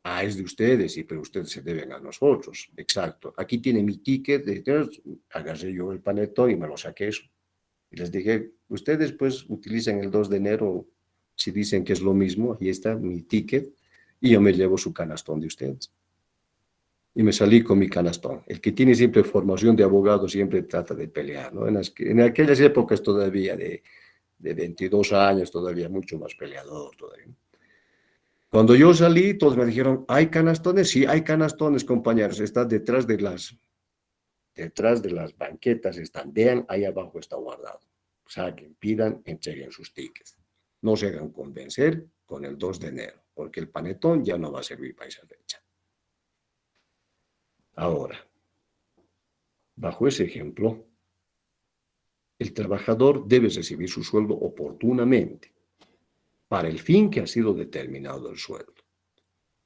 Ah, es de ustedes, sí, pero ustedes se deben a nosotros. Exacto. Aquí tiene mi ticket, agarré yo el panetón y me lo saqué eso. Y les dije, ustedes pues utilizan el 2 de enero, si dicen que es lo mismo, ahí está mi ticket, y yo me llevo su canastón de ustedes. Y me salí con mi canastón. El que tiene siempre formación de abogado siempre trata de pelear, ¿no? En aquellas épocas todavía de 22 años, todavía mucho más peleador todavía. Cuando yo salí, todos me dijeron, ¿hay canastones? Sí, hay canastones, compañeros. Están detrás de las banquetas, estandean, ahí abajo está guardado. Saquen, pidan, entreguen sus tickets. No se hagan convencer con el 2 de enero, porque el panetón ya no va a servir para esa fecha. Ahora, bajo ese ejemplo, el trabajador debe recibir su sueldo oportunamente. para el fin que ha sido determinado el sueldo.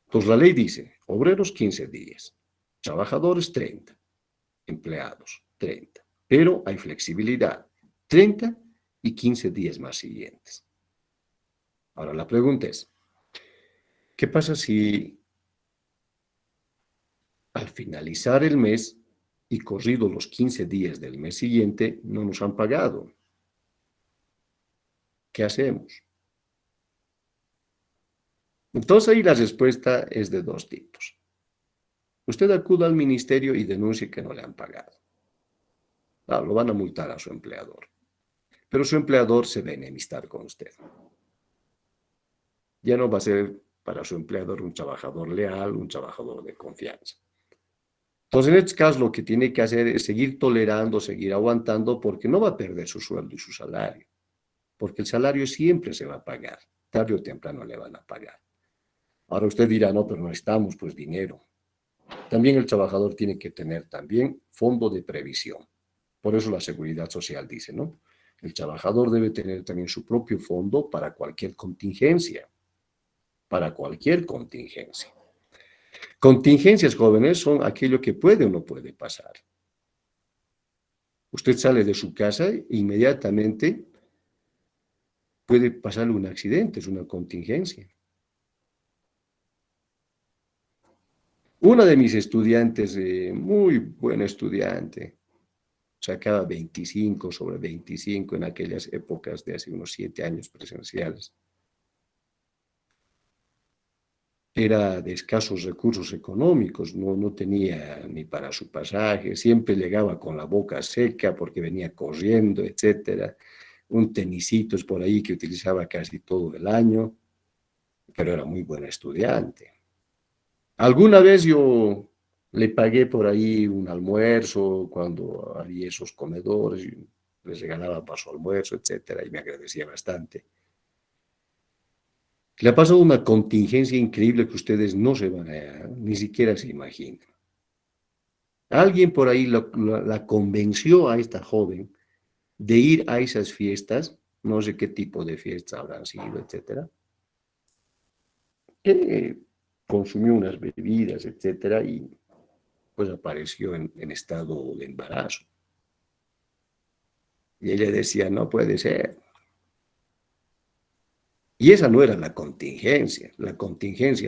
Entonces la ley dice, obreros 15 días, trabajadores 30, empleados 30, pero hay flexibilidad, 30 y 15 días más siguientes. Ahora la pregunta es, ¿qué pasa si al finalizar el mes y corrido los 15 días del mes siguiente no nos han pagado? ¿Qué hacemos? Entonces ahí la respuesta es de dos tipos. Usted acuda al ministerio y denuncie que no le han pagado. Claro, lo van a multar a su empleador. Pero su empleador se va a enemistar con usted. Ya no va a ser para su empleador un trabajador leal, un trabajador de confianza. Entonces, en este caso, lo que tiene que hacer es seguir tolerando, seguir aguantando, porque no va a perder su sueldo y su salario. Porque el salario siempre se va a pagar. Tarde o temprano le van a pagar. Ahora usted dirá, no, pero no necesitamos pues dinero. También el trabajador tiene que tener también fondo de previsión. Por eso la seguridad social dice, ¿no? El trabajador debe tener también su propio fondo para cualquier contingencia. Para cualquier contingencia. Contingencias, jóvenes, son aquello que puede o no puede pasar. Usted sale de su casa e inmediatamente puede pasarle un accidente, es una contingencia. Una de mis estudiantes, muy buena estudiante, sacaba 25 sobre 25 en aquellas épocas de hace unos 7 años presenciales. Era de escasos recursos económicos, no tenía ni para su pasaje, siempre llegaba con la boca seca porque venía corriendo, etcétera. Un tenisito es por ahí que utilizaba casi todo el año, pero era muy buena estudiante. Alguna vez yo le pagué por ahí un almuerzo cuando había esos comedores, y les regalaba para su almuerzo, etcétera, y me agradecía bastante. Le ha pasado una contingencia increíble que ustedes no se van a, ni siquiera se imaginan. Alguien por ahí la convenció a esta joven de ir a esas fiestas, no sé qué tipo de fiestas habrán sido, etcétera, que consumió unas bebidas, etcétera, y pues apareció en estado de embarazo. Y ella decía, no puede ser. Y esa no era la contingencia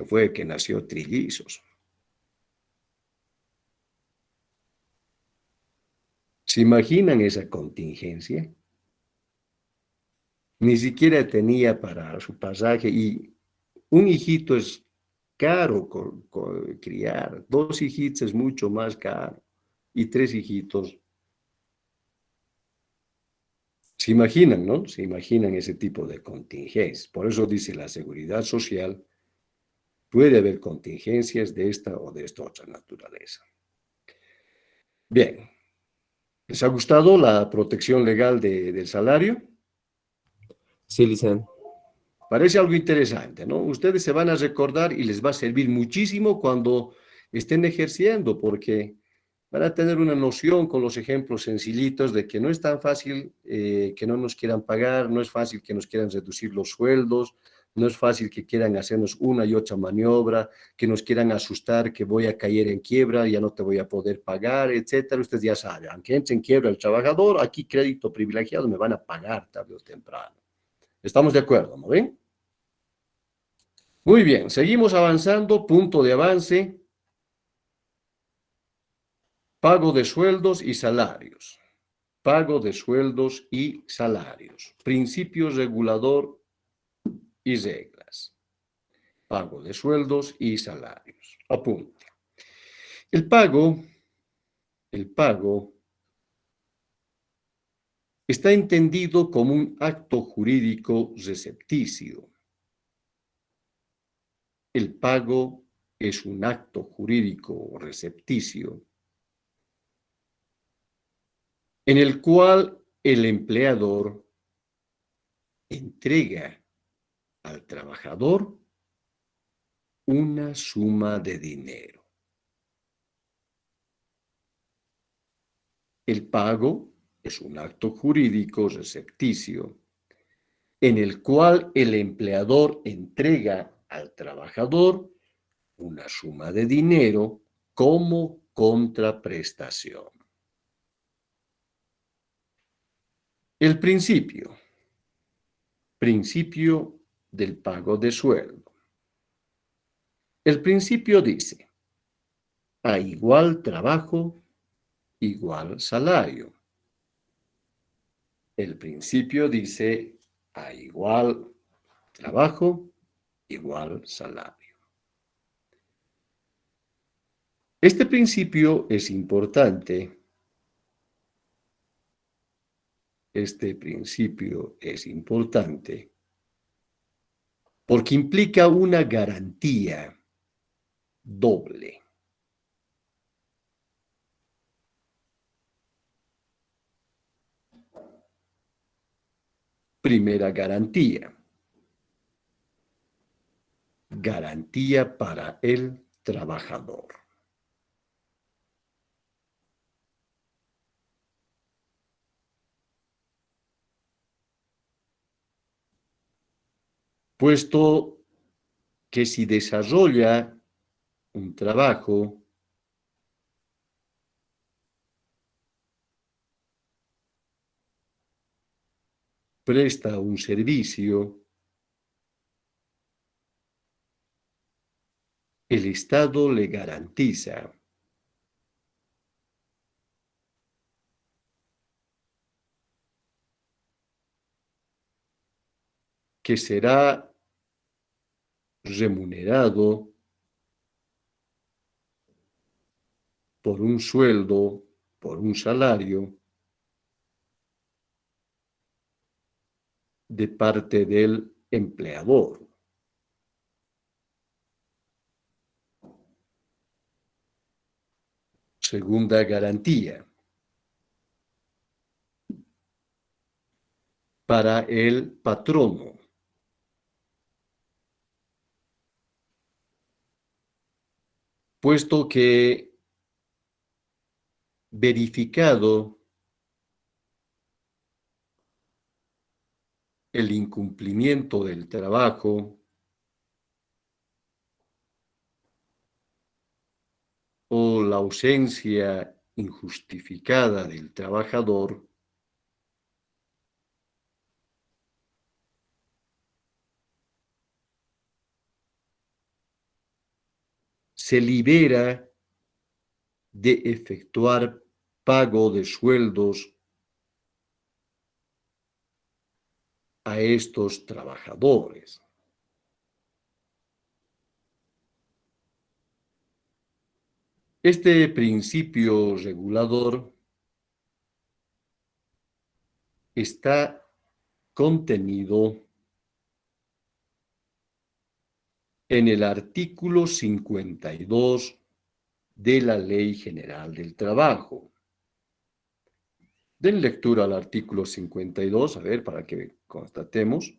fue que nació trillizos. ¿Se imaginan esa contingencia? Ni siquiera tenía para su pasaje y un hijito es caro criar, 2 hijitos es mucho más caro y 3 hijitos. Se imaginan, ¿no? Se imaginan ese tipo de contingencias. Por eso dice la seguridad social, puede haber contingencias de esta o de esta otra naturaleza. Bien, ¿les ha gustado la protección legal del salario? Sí, licenciado. Parece algo interesante, ¿no? Ustedes se van a recordar y les va a servir muchísimo cuando estén ejerciendo, porque van a tener una noción con los ejemplos sencillitos de que no es tan fácil que no nos quieran pagar, no es fácil que nos quieran reducir los sueldos, no es fácil que quieran hacernos una y otra maniobra, que nos quieran asustar que voy a caer en quiebra, ya no te voy a poder pagar, etcétera. Ustedes ya saben, aunque entre en quiebra el trabajador, aquí crédito privilegiado me van a pagar tarde o temprano. ¿Estamos de acuerdo, no ven? Muy bien, seguimos avanzando, punto de avance. Pago de sueldos y salarios. Pago de sueldos y salarios. Principio regulador y reglas. Pago de sueldos y salarios. Apunte. El pago está entendido como un acto jurídico recepticio. El pago es un acto jurídico recepticio en el cual el empleador entrega al trabajador una suma de dinero. El pago es un acto jurídico recepticio en el cual el empleador entrega al trabajador una suma de dinero como contraprestación. El principio del pago de sueldo. El principio dice, a igual trabajo, igual salario. El principio dice, a igual trabajo, igual salario. Este principio es importante. Este principio es importante porque implica una garantía doble. Primera garantía. Garantía para el trabajador. Puesto que si desarrolla un trabajo, presta un servicio, el Estado le garantiza que será remunerado por un sueldo, por un salario de parte del empleador. Segunda garantía. Para el patrono. Puesto que verificado el incumplimiento del trabajo o la ausencia injustificada del trabajador, se libera de efectuar pago de sueldos a estos trabajadores. Este principio regulador está contenido en el artículo 52 de la Ley General del Trabajo. Den lectura al artículo 52, a ver, para que constatemos.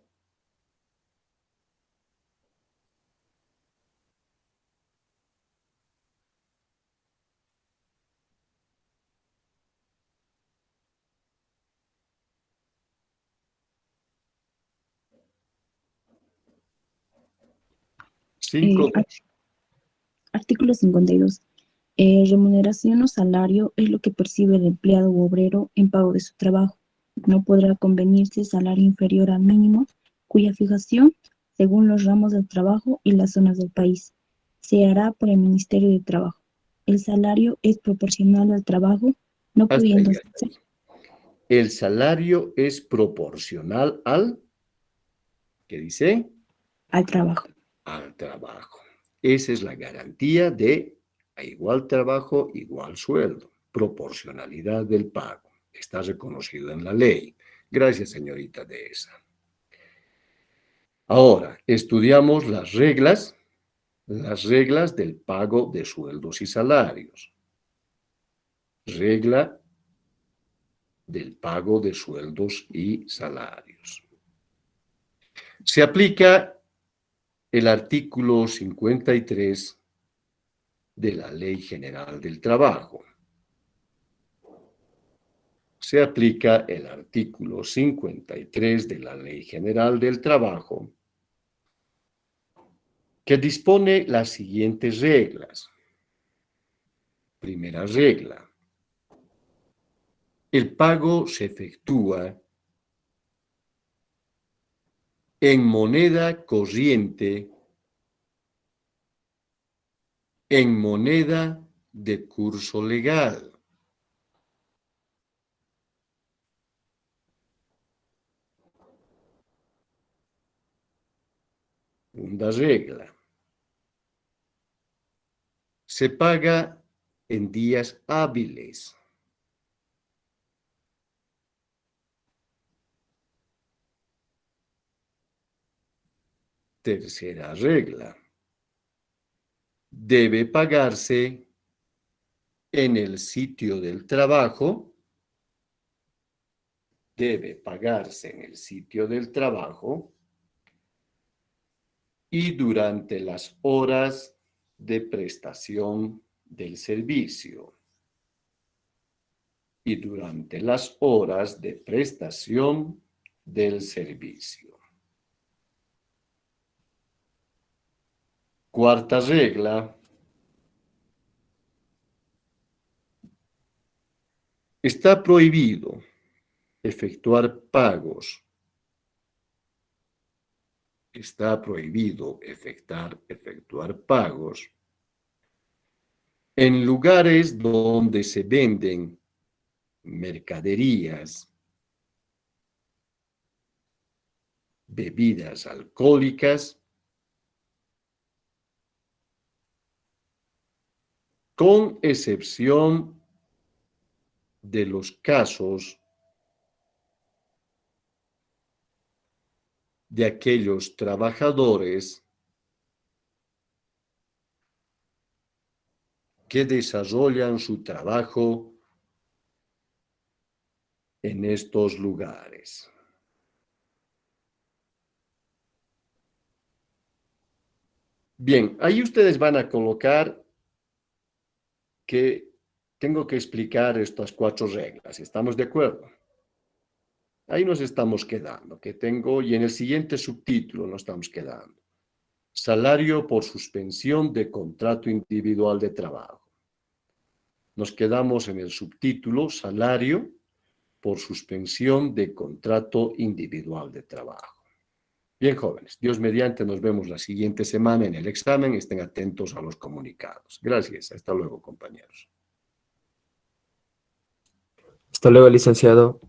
Cinco. Artículo 52. Remuneración o salario es lo que percibe el empleado u obrero en pago de su trabajo. No podrá convenirse salario inferior al mínimo, cuya fijación, según los ramos del trabajo y las zonas del país, se hará por el Ministerio de Trabajo. El salario es proporcional al trabajo, no Hasta pudiendo ahí, ser hasta ahí. El salario es proporcional al, ¿qué dice? al trabajo. Al trabajo. Esa es la garantía de a igual trabajo, igual sueldo. Proporcionalidad del pago. Está reconocido en la ley. Gracias, señorita Dehesa. Ahora, estudiamos las reglas del pago de sueldos y salarios. Regla del pago de sueldos y salarios. Se aplica el artículo 53 de la Ley General del Trabajo. se aplica el artículo 53 de la Ley General del Trabajo, que dispone las siguientes reglas. Primera regla. El pago se efectúa en moneda corriente, en moneda de curso legal. Segunda regla. Se paga en días hábiles. Tercera regla. Debe pagarse en el sitio del trabajo. Debe pagarse en el sitio del trabajo y durante las horas de prestación del servicio. Y durante las horas de prestación del servicio. Cuarta regla. Está prohibido efectuar pagos. Está prohibido efectuar pagos en lugares donde se venden mercaderías, bebidas alcohólicas, con excepción de los casos de aquellos trabajadores que desarrollan su trabajo en estos lugares. Bien, ahí ustedes van a colocar que tengo que explicar estas 4 reglas. ¿Estamos de acuerdo? Ahí nos estamos quedando, que tengo, y en el siguiente subtítulo nos estamos quedando. Salario por suspensión de contrato individual de trabajo. Nos quedamos en el subtítulo, salario por suspensión de contrato individual de trabajo. Bien, jóvenes, Dios mediante, nos vemos la siguiente semana en el examen. Estén atentos a los comunicados. Gracias. Hasta luego, compañeros. Hasta luego, licenciado.